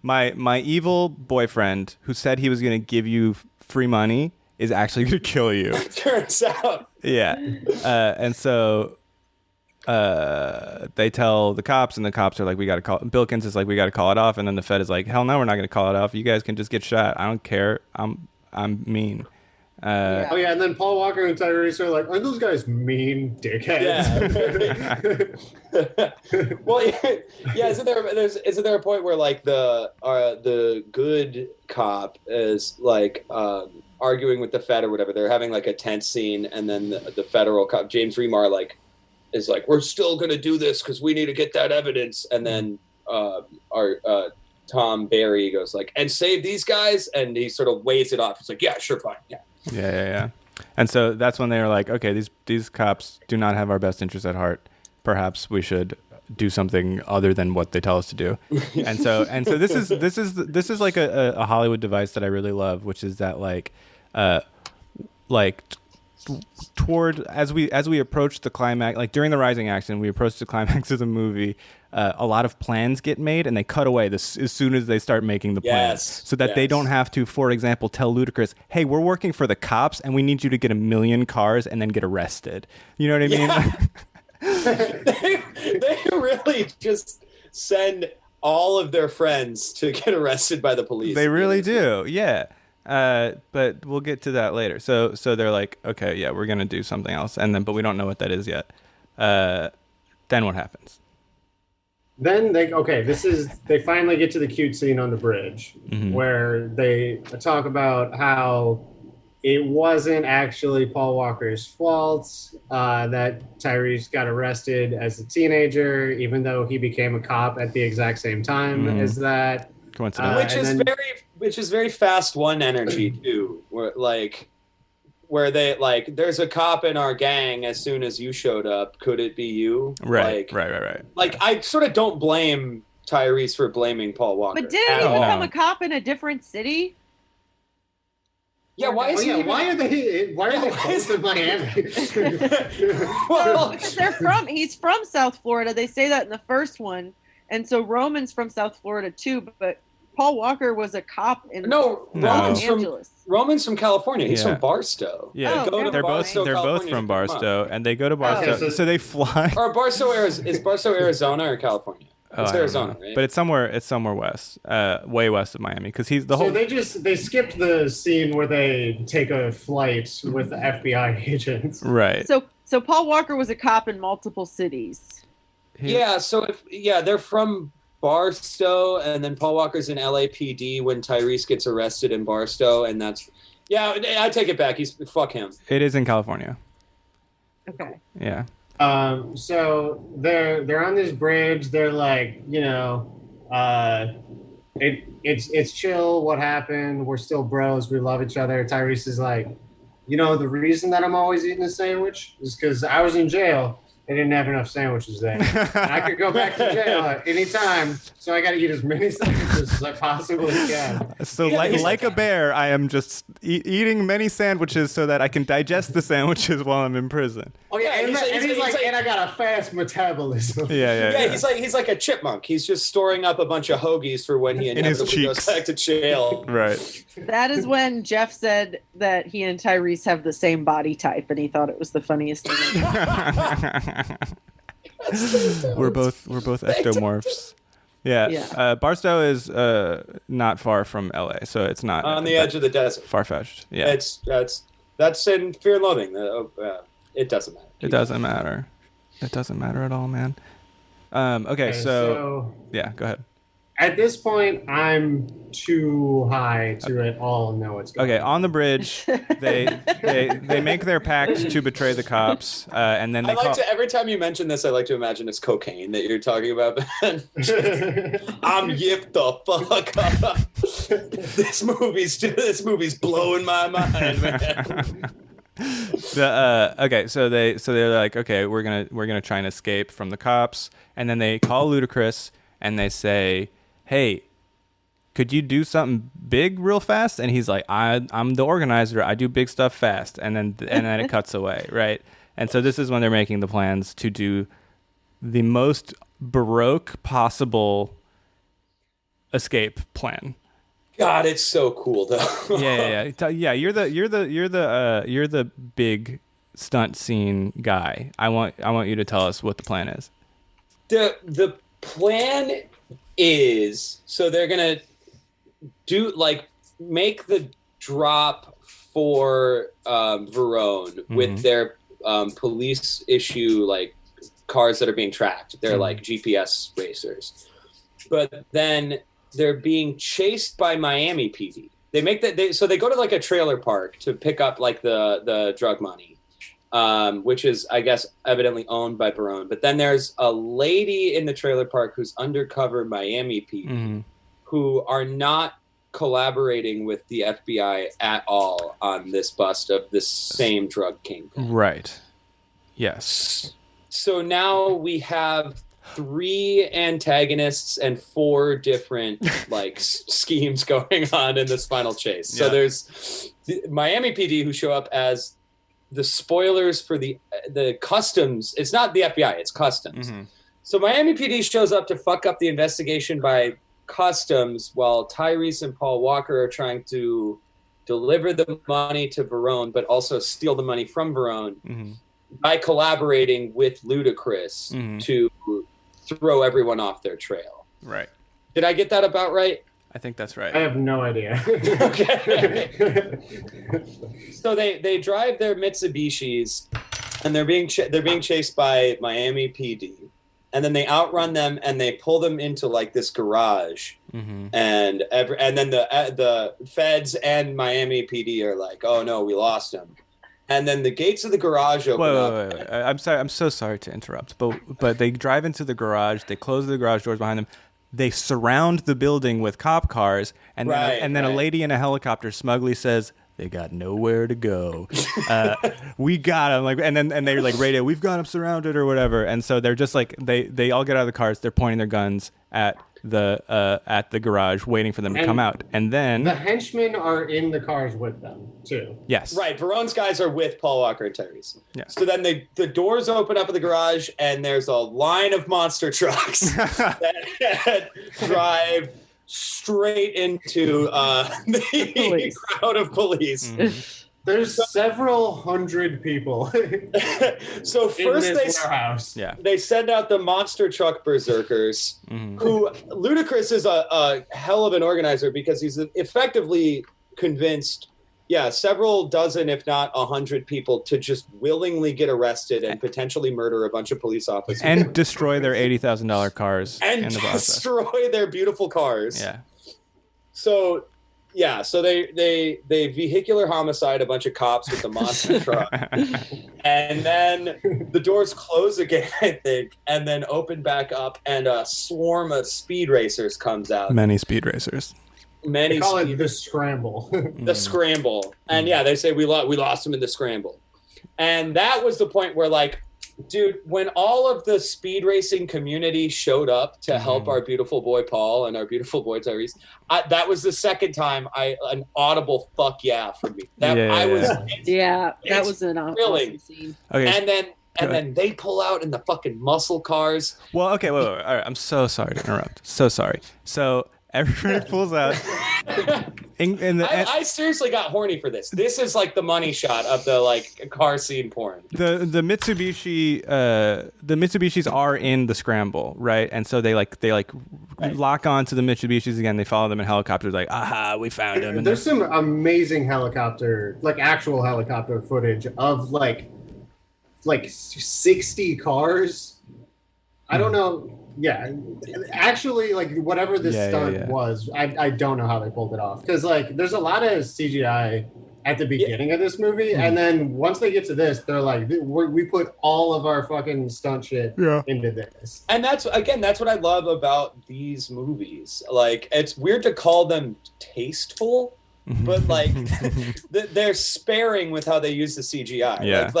my evil boyfriend who said he was gonna give you free money is actually gonna kill you. Turns out. Yeah, and so they tell the cops, and the cops are like, we gotta call. Bilkins is like, we gotta call it off, and then the Fed is like, hell no, we're not gonna call it off. You guys can just get shot. I don't care. I'm mean. Oh yeah, and then Paul Walker and Tyrese are like, aren't those guys mean dickheads? Yeah. Well, yeah. Isn't there a point where like the good cop is like arguing with the Fed or whatever? They're having like a tense scene, and then the federal cop James Remar like is like, we're still gonna do this because we need to get that evidence, and then our Tom Barry goes like, and save these guys, and he sort of weighs it off. He's like, yeah, sure, fine, yeah. Yeah. And so that's when they were like, okay, these cops do not have our best interests at heart. Perhaps we should do something other than what they tell us to do. and so this is like a Hollywood device that I really love, which is that like toward as we approach the climax, like during the rising action, we approach the climax of the movie. A lot of plans get made, and they cut away as soon as they start making the plans, so that they don't have to, for example, tell Ludacris, "Hey, we're working for the cops, and we need you to get 1 million cars and then get arrested." You know what I mean? They really just send all of their friends to get arrested by the police. They really do, yeah. But we'll get to that later. So they're like, okay, yeah, we're gonna do something else, but we don't know what that is yet. Then what happens? Then they finally get to the cute scene on the bridge where they talk about how it wasn't actually Paul Walker's fault that Tyrese got arrested as a teenager, even though he became a cop at the exact same time as that. Coincidence. Which is very Fast One energy too, where they like, there's a cop in our gang. As soon as you showed up, could it be you? Right. Like, I sort of don't blame Tyrese for blaming Paul Walker. But didn't he become a cop in a different city? Yeah, why is he? Why are they both in Miami? Well, he's from South Florida. They say that in the first one, and so Roman's from South Florida too. But Paul Walker was a cop in Los Angeles. Roman's from California. He's from Barstow. Yeah, they're both from Barstow, and they go to Barstow. So they fly. Or Barstow, is Barstow Arizona or California? It's Arizona, right? But it's somewhere west, way west of Miami, because he's the whole. So they skipped the scene where they take a flight with the FBI agents. Right. So Paul Walker was a cop in multiple cities. They're from Barstow, and then Paul Walker's in LAPD when Tyrese gets arrested in Barstow, and I take it back. Fuck him. It is in California. Okay. Yeah. So they're on this bridge. They're like, it's chill. What happened? We're still bros. We love each other. Tyrese is like, the reason that I'm always eating a sandwich is because I was in jail. They didn't have enough sandwiches there. I could go back to jail at any time, so I got to eat as many sandwiches as I possibly can. So, like a bear, I am just eating many sandwiches so that I can digest the sandwiches while I'm in prison. Oh yeah, and I got a fast metabolism. Yeah. He's like a chipmunk. He's just storing up a bunch of hoagies for when he inevitably goes back to jail. Right. That is when Jeff said that he and Tyrese have the same body type, and he thought it was the funniest thing. We're both ectomorphs. Yeah. Barstow is not far from LA, so it's not on the edge of the desert. Far-fetched. Yeah. That's in Fear and Loathing. It doesn't matter. It doesn't matter. It doesn't matter at all, man. Okay, so yeah, go ahead. At this point, I'm too high to at all know what's going on. Okay, on the bridge, they make their pact to betray the cops, and then every time you mention this, I like to imagine it's cocaine that you're talking about. I'm yipped the fuck up. This movie's blowing my mind, man. So they're like, okay, we're gonna try and escape from the cops, and then they call Ludacris and they say, hey, could you do something big real fast? And he's like, I'm the organizer. I do big stuff fast. And then it cuts away, right? And so this is when they're making the plans to do the most Baroque possible escape plan. God, it's so cool though. Yeah. You're the big stunt scene guy. I want you to tell us what the plan is. The plan is, so they're gonna make the drop for Verone with their police issue cars that are being tracked. They're like GPS racers, but then they're being chased by Miami PD. They make that so they go to a trailer park to pick up the drug money. Which is, I guess, evidently owned by Verone. But then there's a lady in the trailer park who's undercover Miami PD who are not collaborating with the FBI at all on this bust of this same drug kingpin. Right. Yes. So now we have 3 antagonists and 4 different schemes going on in this final chase. So there's the Miami PD who show up as the spoilers for the customs. It's not the FBI, it's customs. So Miami PD shows up to fuck up the investigation by customs while Tyrese and Paul Walker are trying to deliver the money to Verone, but also steal the money from Verone by collaborating with Ludacris to throw everyone off their trail. Right. Did I get that about right? I think that's right. I have no idea. Okay. So they drive their Mitsubishis, and they're being chased by Miami PD, and then they outrun them and they pull them into like this garage, and then the feds and Miami PD are like, "Oh no, we lost him." And then the gates of the garage open up. Wait. I'm sorry. I'm so sorry to interrupt. But they drive into the garage. They close the garage doors behind them. They surround the building with cop cars, and then a lady in a helicopter smugly says, "They got nowhere to go. We got them." Like, and they're like, "Radio, we've got them surrounded," or whatever. And so they're just like, they all get out of the cars. They're pointing their guns at the garage, waiting for them to come out. And then the henchmen are in the cars with them too. Yes, right. Verone's guys are with Paul Walker and Tyrese. Yeah. So then the doors open up in the garage, and there's a line of monster trucks that drive straight into the crowd of police. There's several hundred people. So first warehouse. They send out the monster truck berserkers, who Ludacris is a hell of an organizer because he's effectively convinced, several dozen, if not 100 people to just willingly get arrested and potentially murder a bunch of police officers. And destroy their $80,000 cars. And in the process. Destroy their beautiful cars. Yeah. So they vehicular homicide a bunch of cops with the monster truck. And then the doors close again, I think, and then open back up, and a swarm of speed racers comes out. Many speed racers. They call it the scramble. The scramble. And they say we lost them in the scramble. And that was the point where, like, dude, when all of the speed racing community showed up to help our beautiful boy Paul and our beautiful boy Tyrese, that was the second time an audible fuck yeah for me. That was an awesome scene. Okay. And then they pull out in the fucking muscle cars. Well, okay, wait. All right, I'm so sorry to interrupt. So sorry. So everybody pulls out. I seriously got horny for this. This is like the money shot of the like car scene porn. The Mitsubishis are in the scramble, right? And so they lock on to the Mitsubishis again. They follow them in helicopters, like, aha, we found them. And there's some amazing actual helicopter footage of like 60 cars. I don't know. Yeah, actually, like whatever this stunt was, I don't know how they pulled it off, because like there's a lot of CGI at the beginning of this movie, and then once they get to this, they're like, we put all of our fucking stunt shit into this. And that's what I love about these movies. Like, it's weird to call them tasteful, but like they're sparing with how they use the CGI. Yeah.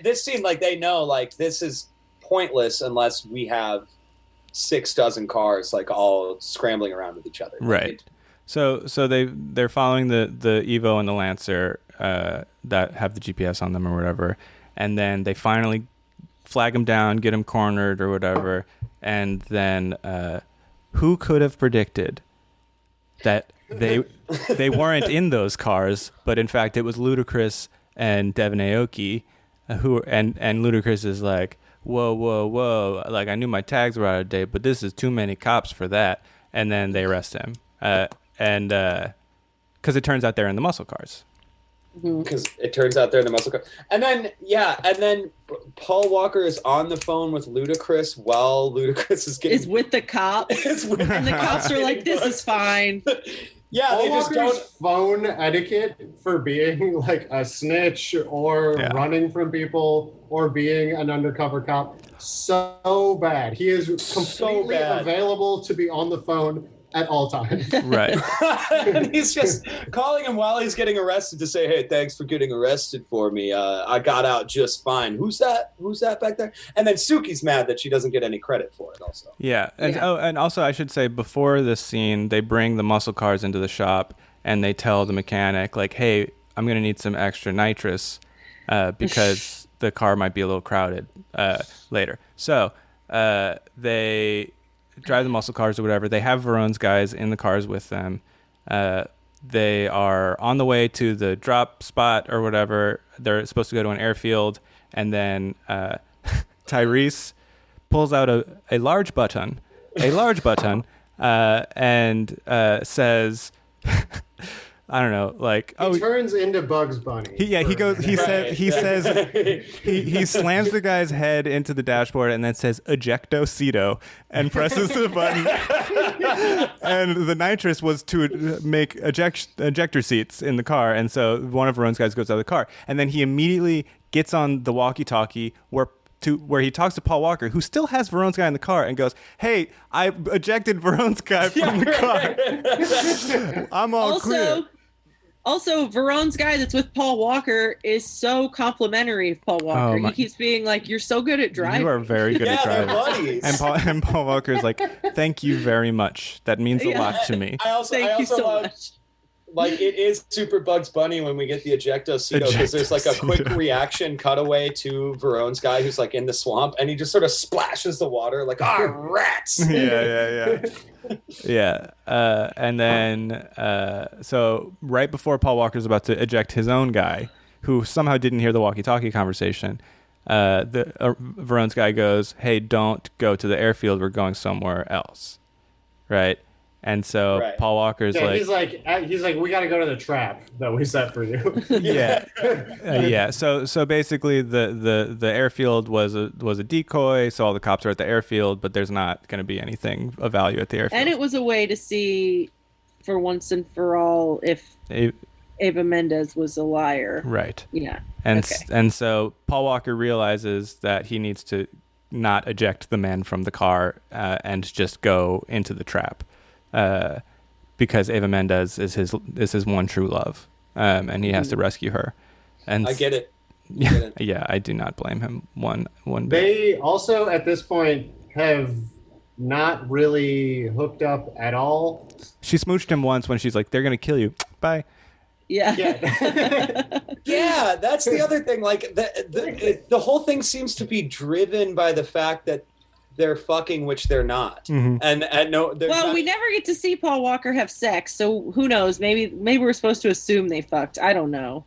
This scene, like they know like this is pointless unless we have 6 dozen cars like all scrambling around with each other. Right. So they're following the Evo and the Lancer that have the GPS on them or whatever, and then they finally flag them down, get them cornered or whatever, and then who could have predicted that they weren't in those cars, but in fact it was Ludacris and Devin Aoki, and Ludacris is like, whoa, like I knew my tags were out of date, but this is too many cops for that. And then they arrest him, and because it turns out they're in the muscle cars. Because it turns out they're in the muscle car. And then Paul Walker is on the phone with Ludacris while Ludacris is with the cops. And the cops are like, this is fine. Yeah, Paul they just Walker's phone etiquette for being like a snitch or running from people or being an undercover cop, so bad. He is completely available to be on the phone at all times. Right. And he's just calling him while he's getting arrested to say, hey, thanks for getting arrested for me. I got out just fine. Who's that back there? And then Suki's mad that she doesn't get any credit for it also. Yeah. And and also I should say, before this scene, they bring the muscle cars into the shop and they tell the mechanic, like, hey, I'm going to need some extra nitrous. because the car might be a little crowded later. So they drive the muscle cars or whatever. They have Verone's guys in the cars with them. They are on the way to the drop spot or whatever. They're supposed to go to an airfield, and then Tyrese pulls out a large button, and says, I don't know, like, He turns into Bugs Bunny. He slams the guy's head into the dashboard and then says ejecto Seato and presses the button. And the nitrous was to make ejector seats in the car, and so one of Verone's guys goes out of the car, and then he immediately gets on the walkie-talkie where he talks to Paul Walker, who still has Verone's guy in the car, and goes, "Hey, I ejected Verone's guy from the car. I'm all clear." Also, Verone's guy that's with Paul Walker is so complimentary of Paul Walker. He keeps being like, "You're so good at driving. You are very good at driving." Buddies. And Paul Walker's like, "Thank you very much. That means a lot to me." I also Thank you so love, much. like, it is super Bugs Bunny when we get the ejecto Seato, because there's like a quick reaction cutaway to Verone's guy who's like in the swamp, and he just sort of splashes the water like, rats. Yeah. And then so right before Paul Walker's about to eject his own guy, who somehow didn't hear the walkie-talkie conversation, Verone's guy goes, "Hey, don't go to the airfield. We're going somewhere else." Right? And so Paul Walker's he's like, "We got to go to the trap that we set for you." Yeah. So basically, the airfield was a decoy. So all the cops are at the airfield, but there's not going to be anything of value at the airfield. And it was a way to see, for once and for all, if Eva Mendes was a liar. Right. Yeah. And so Paul Walker realizes that he needs to not eject the man from the car and just go into the trap. Because Eva Mendes is his one true love, and he has to rescue her. And I get it. Yeah, I do not blame him one bit. They also at this point have not really hooked up at all. She smooched him once when she's like, "They're gonna kill you. Bye." Yeah. Yeah, that's the other thing. Like the whole thing seems to be driven by the fact that they're fucking, which they're not. Mm-hmm. And no, we never get to see Paul Walker have sex, so who knows? Maybe we're supposed to assume they fucked. I don't know.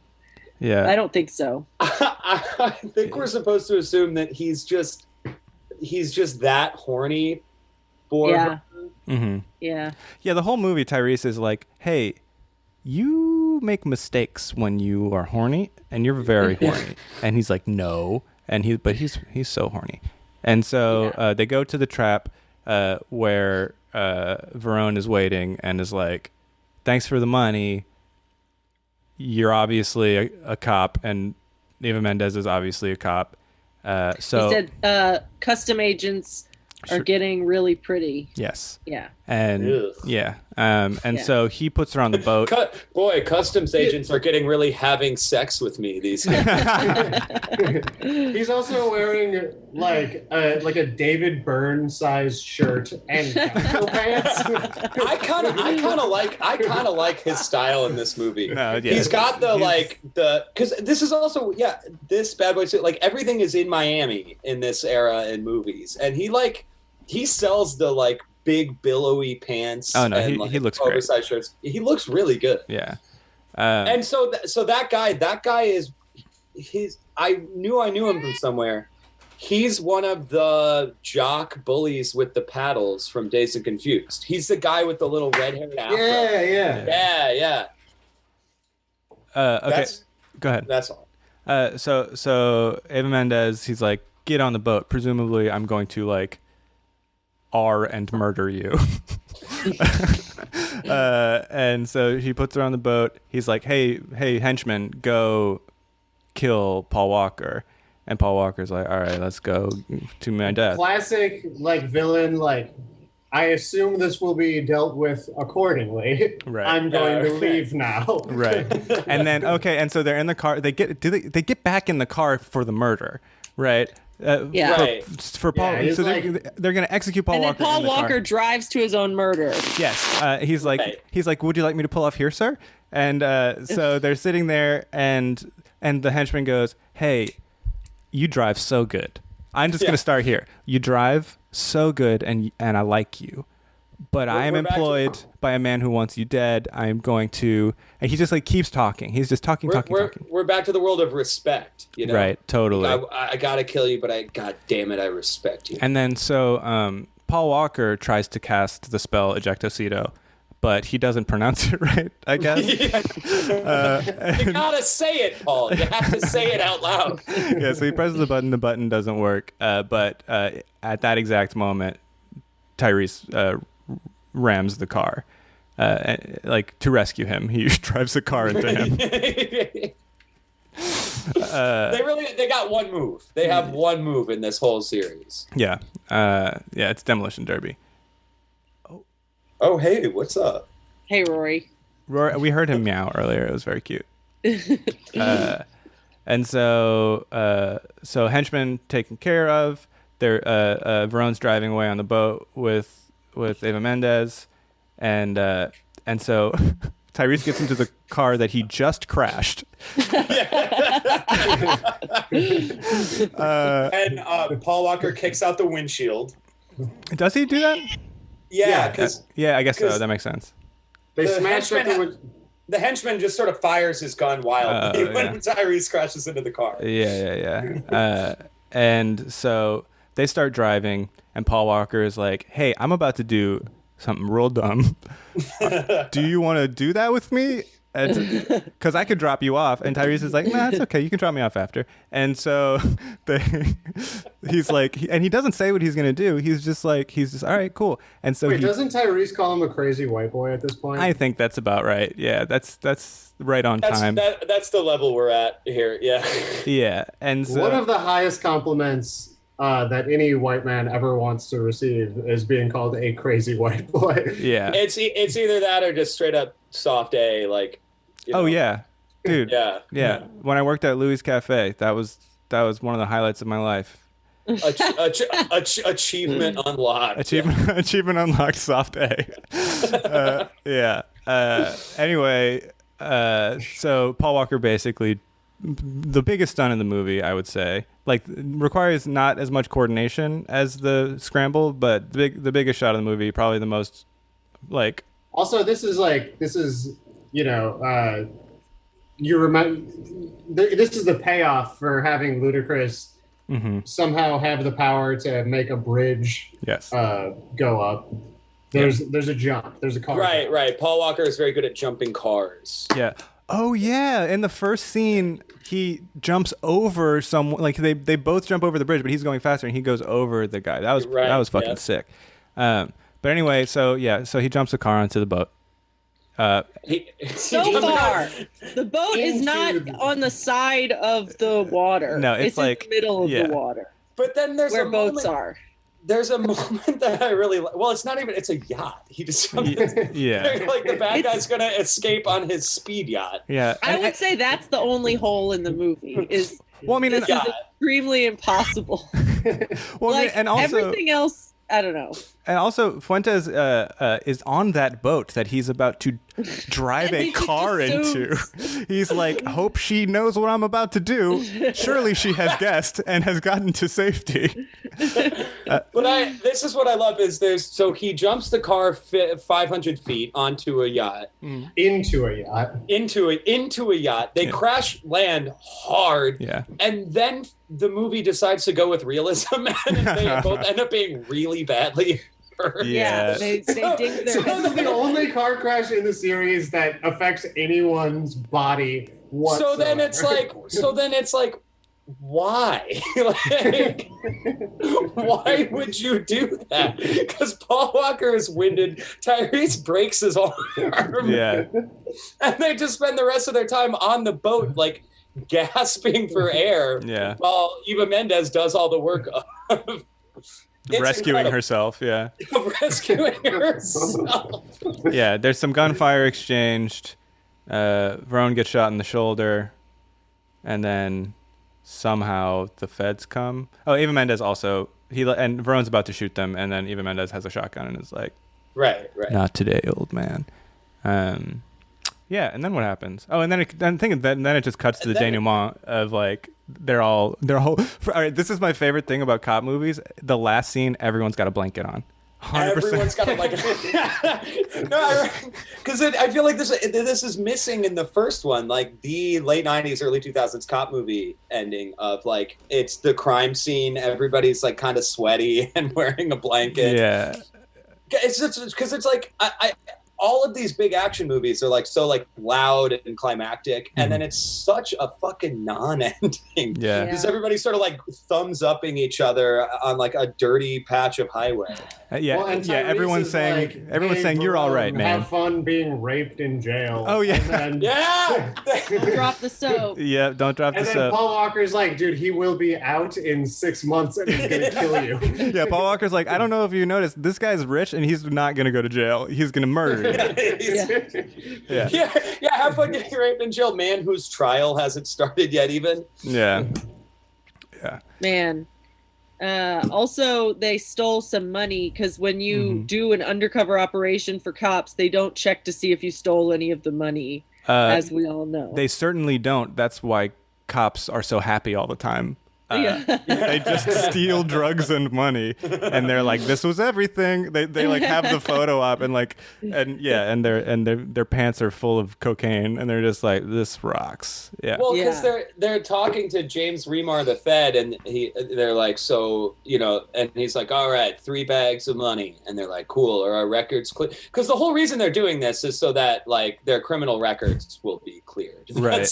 Yeah, I don't think so. I think we're supposed to assume that he's just that horny for her. Mm-hmm. Yeah. The whole movie, Tyrese is like, "Hey, you make mistakes when you are horny, and you're very horny." And he's like, "No," and he's so horny. And so they go to the trap where Verone is waiting and is like, "Thanks for the money. You're obviously a cop," and Eva Mendes is obviously a cop. So he said custom agents are getting really pretty. Yes. Yeah. And so he puts her on the boat. Boy, customs agents are getting really having sex with me these days. He's also wearing like a David Byrne sized shirt and cargo pants. I kind of like his style in this movie. No, yeah. He's got because this is also this Bad Boy suit, like everything is in Miami in this era in movies, and he sells the like big billowy pants. Oh no, and, he looks oversized great. shirts. He looks really good. Yeah. And so that guy is I knew him from somewhere. He's one of the jock bullies with the paddles from Dazed and Confused. He's the guy with the little red-haired afro. Yeah. Okay. Go ahead. That's all. So Eva Mendes, he's like, "Get on the boat. Presumably, I'm going to like and murder you." And so he puts her on the boat. He's like, hey, henchman, go kill Paul Walker. And Paul Walker's like, "All right, let's go to my death." Classic, like, villain, like, "I assume this will be dealt with accordingly. Right. I'm going to leave now." Right. And then, and so they're in the car. They get back in the car for the murder, right? For Paul, Yeah, so like, they're going to execute Paul Walker. And then Paul in the Walker car. drives to his own murder. Yes, he's like, "Would you like me to pull off here, sir?" And so they're sitting there, and And the henchman goes, "Hey, you drive so good. I'm just gonna start here. You drive so good, and I like you. But I am employed by a man who wants you dead. I am going to," and he just like keeps talking. He's just talking. We're back to the world of respect, you know? Right, totally. I gotta kill you, but God damn it, I respect you. And then so Paul Walker tries to cast the spell Ejecto Seato, but he doesn't pronounce it right, I guess. You gotta say it, Paul. You have to say it out loud. Yeah, so he presses the button doesn't work. But at that exact moment, Tyrese rams the car, like to rescue him. He drives the car into him. They got one move. They have one move in this whole series. Yeah, it's Demolition Derby. Oh, hey, what's up? Hey, Rory. We heard him meow earlier. It was very cute. And so henchman taken care of. Verone's driving away on the boat with Eva Mendes, and so Tyrese gets into the car that he just crashed. And Paul Walker kicks out the windshield. Does he do that? Yeah, because I guess so. That makes sense. They smashed up the henchman just sort of fires his gun wildly when Tyrese crashes into the car. Yeah. And so they start driving, and Paul Walker is like, "Hey, I'm about to do something real dumb. Do you want to do that with me? Because I could drop you off." And Tyrese is like, "Nah, it's okay. You can drop me off after." And so he's like, and he doesn't say what he's going to do. He's just all right, cool. And so doesn't Tyrese call him a crazy white boy at this point? I think that's about right. Yeah, that's right on time. That's the level we're at here. Yeah. Yeah. And so, one of the highest compliments that any white man ever wants to receive is being called a crazy white boy. Yeah. It's either that or just straight up soft A, like. Oh yeah, dude. Yeah. When I worked at Louis Cafe, that was one of the highlights of my life. Achievement unlocked. Achievement unlocked. Soft A. Yeah. Anyway, so Paul Walker basically, the biggest stunt in the movie, I would say, like, requires not as much coordination as the scramble, but the biggest shot of the movie, probably the most, like. Also, this is you remember, this is the payoff for having Ludacris somehow have the power to make a bridge go up. There's a jump. There's a car. Right. Paul Walker is very good at jumping cars. Yeah. Oh yeah. In the first scene, he jumps over someone. Like they both jump over the bridge, but he's going faster, and he goes over the guy. That was fucking sick. But anyway, so he jumps the car onto the boat. So far, the boat is not on the side of the water. No, it's like in the middle of the water. But then there's where boats are. There's a moment that I really like. Well, it's not even. It's a yacht. He just like the bad guy's gonna escape on his speed yacht. Yeah, I would say that's the only hole in the movie. This is extremely impossible. Well, like, and also everything else. I don't know. And also, Fuentes is on that boat that he's about to drive a car into. He's like, hope she knows what I'm about to do. Surely she has guessed and has gotten to safety. This is what I love is so he jumps the car 500 feet onto a yacht. Into a yacht. They crash land hard. Yeah. And then the movie decides to go with realism, and they both end up being really badly hurt. Yeah, they dig their. So this is the only car crash in the series that affects anyone's body whatsoever. So then it's like, why? Like, why would you do that? Because Paul Walker is winded. Tyrese breaks his arm. Yeah. And they just spend the rest of their time on the boat, like, gasping for air. Yeah. While Eva Mendes does all the work of rescuing herself. Yeah. Rescuing herself. Yeah. There's some gunfire exchanged. Verone gets shot in the shoulder, and then somehow the feds come. Oh, Eva Mendes also. And Verone's about to shoot them, and then Eva Mendes has a shotgun and is like, right. Not today, old man. Yeah, and then what happens? Oh, and then then it just cuts to the And then denouement of like they're all. All right, this is my favorite thing about cop movies. The last scene, everyone's got a blanket on. 100%. Everyone's got because I feel like this is missing in the first one, like the late 90s, early 2000s cop movie ending of like it's the crime scene. Everybody's like kind of sweaty and wearing a blanket. Yeah. It's just because it's like I all of these big action movies are like so like loud and climactic, and then it's such a fucking non-ending. Yeah. Because everybody's sort of like thumbs upping each other on like a dirty patch of highway. Yeah, Well, and yeah. Tyrese Everyone's is saying, like, everyone's "Hey, saying you're all right, man. Have fun being raped in jail." Oh, yeah. And then, Yeah. Drop the soap. Yeah, don't drop And this then up. Paul Walker's like, dude, he will be out in 6 months and he's gonna kill you. Yeah, Paul Walker's like, I don't know if you noticed, this guy's rich and he's not gonna go to jail. He's gonna murder you. Yeah. Yeah, have fun getting raped in jail, man whose trial hasn't started yet even. Yeah. Man. Also, they stole some money because when you do an undercover operation for cops, they don't check to see if you stole any of the money, as we all know. They certainly don't. That's why cops are so happy all the time. Yeah. They just steal drugs and money, and they're like, "This was everything." They like have the photo up and like, and yeah, and their pants are full of cocaine, and they're just like, "This rocks." Yeah. Well, because they're talking to James Remar, the Fed, and they're like, so and he's like, all right, 3 bags of money, and they're like, cool, are our records clear? Because the whole reason they're doing this is so that like their criminal records will be cleared. Right.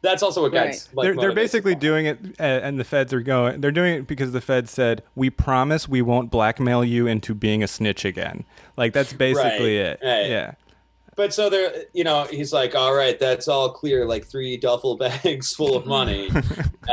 That's also what guys like. They're basically doing it, and the feds are going. They're doing it because the feds said, "We promise we won't blackmail you into being a snitch again." Like that's basically it. Right. Yeah. But so they're, he's like, all right, that's all clear, like 3 duffel bags full of money.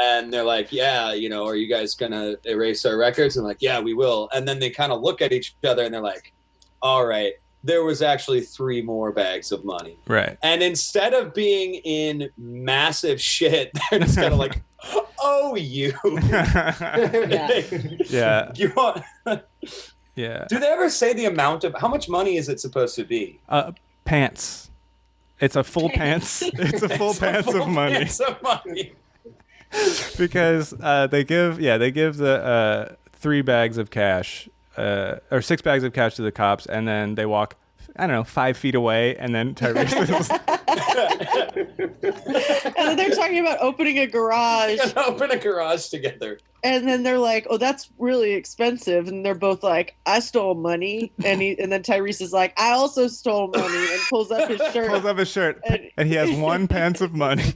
And they're like, yeah, are you guys going to erase our records? And like, yeah, we will. And then they kind of look at each other and they're like, all right, there was actually 3 more bags of money. Right. And instead of being in massive shit, they're just kind of like, oh, you. Yeah. You want... Yeah. Do they ever say the amount of... How much money is it supposed to be? Pants. It's a full pants. It's a full pants of money. Pants of money. Because they give the 3 bags of cash or 6 bags of cash to the cops, and then they walk, I don't know, 5 feet away, and then Tyrese And then they're talking about opening a garage. Open a garage together. And then they're like, "Oh, that's really expensive." And they're both like, "I stole money." And then Tyrese is like, "I also stole money," and pulls up his shirt. pulls up his shirt, and he has 1 pants of money.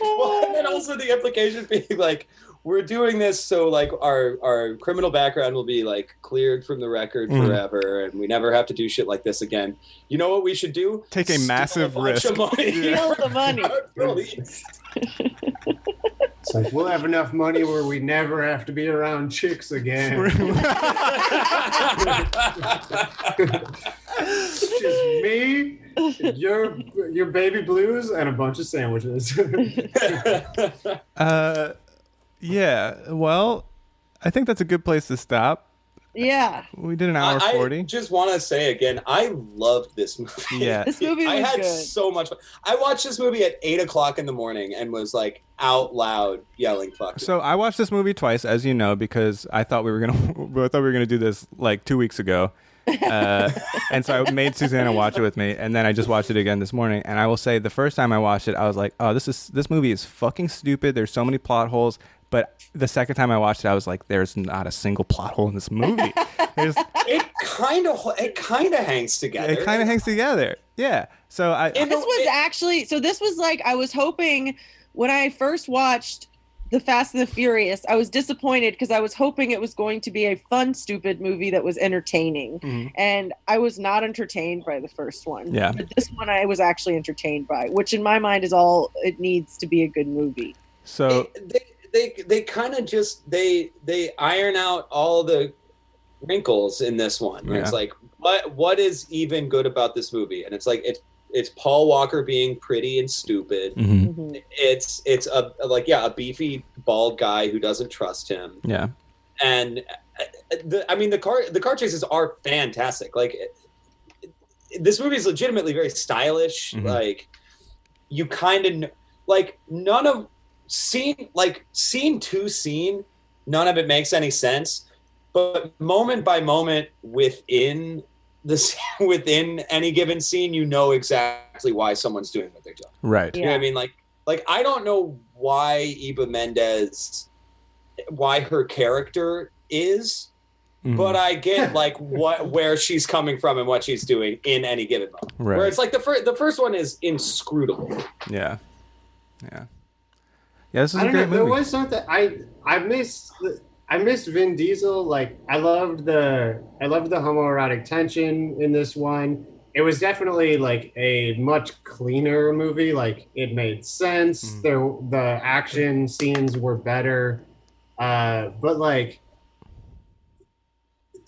Well, and then also the implication being like, we're doing this so like our criminal background will be like cleared from the record forever, and we never have to do shit like this again. You know what we should do? Take a massive risk. Steal the money. It's like, we'll have enough money where we never have to be around chicks again. Just me, your baby blues, and a bunch of sandwiches. Yeah. Well, I think that's a good place to stop. Yeah. We did an hour 40. I just want to say again, I loved this movie. Yeah. This movie was I had good. so much fun. I watched this movie at 8:00 in the morning and was like out loud yelling "fuck." So I watched this movie twice, as you know, because I thought we were gonna do this like 2 weeks ago, and so I made Susanna watch it with me, and then I just watched it again this morning. And I will say, the first time I watched it, I was like, "Oh, this movie is fucking stupid. There's so many plot holes." But the second time I watched it, I was like, "There's not a single plot hole in this movie." It kind of hangs together. It kind of hangs together. Yeah. So This was like, I was hoping when I first watched The Fast and the Furious, I was disappointed because I was hoping it was going to be a fun, stupid movie that was entertaining. Mm-hmm. And I was not entertained by the first one. Yeah. But this one I was actually entertained by, which in my mind is all it needs to be a good movie. So they kind of just they iron out all the wrinkles in this one. Yeah. It's like what is even good about this movie? And it's like it's Paul Walker being pretty and stupid. Mm-hmm. Mm-hmm. It's a beefy bald guy who doesn't trust him. Yeah. And the car chases are fantastic. Like this movie is legitimately very stylish. Mhm. Like, you kind of like none of scene to scene, none of it makes any sense. But moment by moment within within any given scene, you know exactly why someone's doing what they're doing. Right. You know what I mean? Like I don't know why Eva Mendes, why her character is, Mhm. but I get like where she's coming from and what she's doing in any given moment. Right. Where it's like the first one is inscrutable. Yeah. Yeah. Yeah, this is I a don't great know. There movie. was something I missed Vin Diesel. Like I loved the homoerotic tension in this one. It was definitely like a much cleaner movie. Like it made sense. The action scenes were better. But like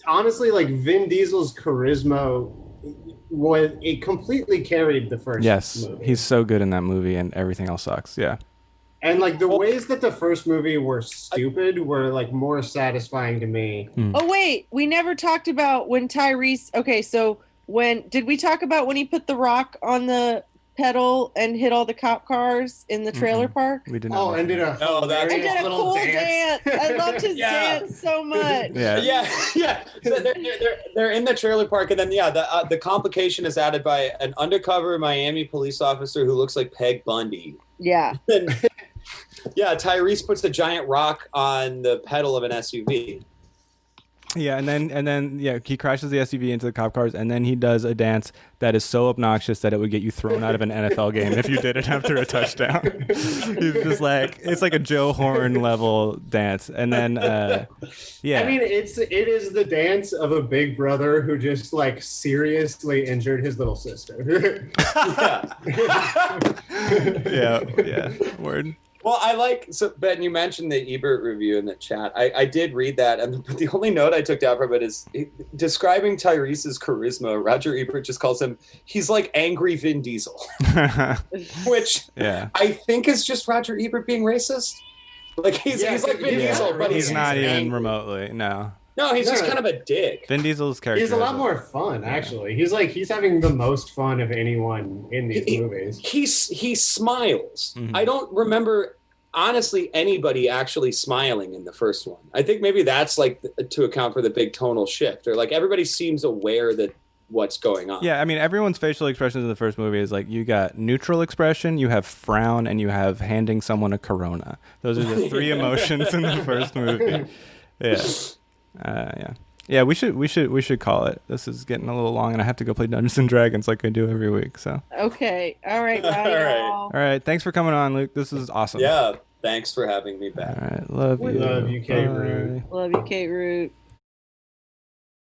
honestly, like Vin Diesel's charisma it completely carried the first Yes, movie. he's so good in that movie, and everything else sucks. Yeah. And like the ways that the first movie were stupid were like more satisfying to me. Oh wait, we never talked about when Tyrese. Okay, so did we talk about when he put the rock on the pedal and hit all the cop cars in the trailer park? We did not. Oh, and did a I did a little cool dance. I loved his dance so much. Yeah. So they're in the trailer park, and then the complication is added by an undercover Miami police officer who looks like Peg Bundy. Yeah. And, Tyrese puts a giant rock on the pedal of an SUV. Yeah, and then he crashes the SUV into the cop cars, and then he does a dance that is so obnoxious that it would get you thrown out of an NFL game if you did it after a touchdown. He's just like, it's like a Joe Horn level dance, and then I mean, it is the dance of a big brother who just like seriously injured his little sister. yeah, word. Well, Ben, you mentioned the Ebert review in the chat. I did read that, and the only note I took down from it is describing Tyrese's charisma. Roger Ebert just calls him, he's like angry Vin Diesel, which I think is just Roger Ebert being racist. Like he's like Vin Diesel, but he's not even angry. remotely. No, he's just kind of a dick. Vin Diesel's character. He's a lot more fun, actually. He's having the most fun of anyone in these movies. He smiles. I don't remember, honestly, anybody actually smiling in the first one. I think maybe that's like to account for the big tonal shift, or like everybody seems aware that what's going on. Yeah, I mean, everyone's facial expressions in the first movie is like you got neutral expression, you have frown, and you have handing someone a Corona. Those are the three emotions in the first movie. Yeah, we should call it. This is getting a little long, and I have to go play Dungeons and Dragons like I do every week. So okay, all right, bye, all right. Thanks for coming on, Luke. This is awesome. Yeah, thanks for having me back. All right, love you. Love you, Kate Root. Love you, Kate Root.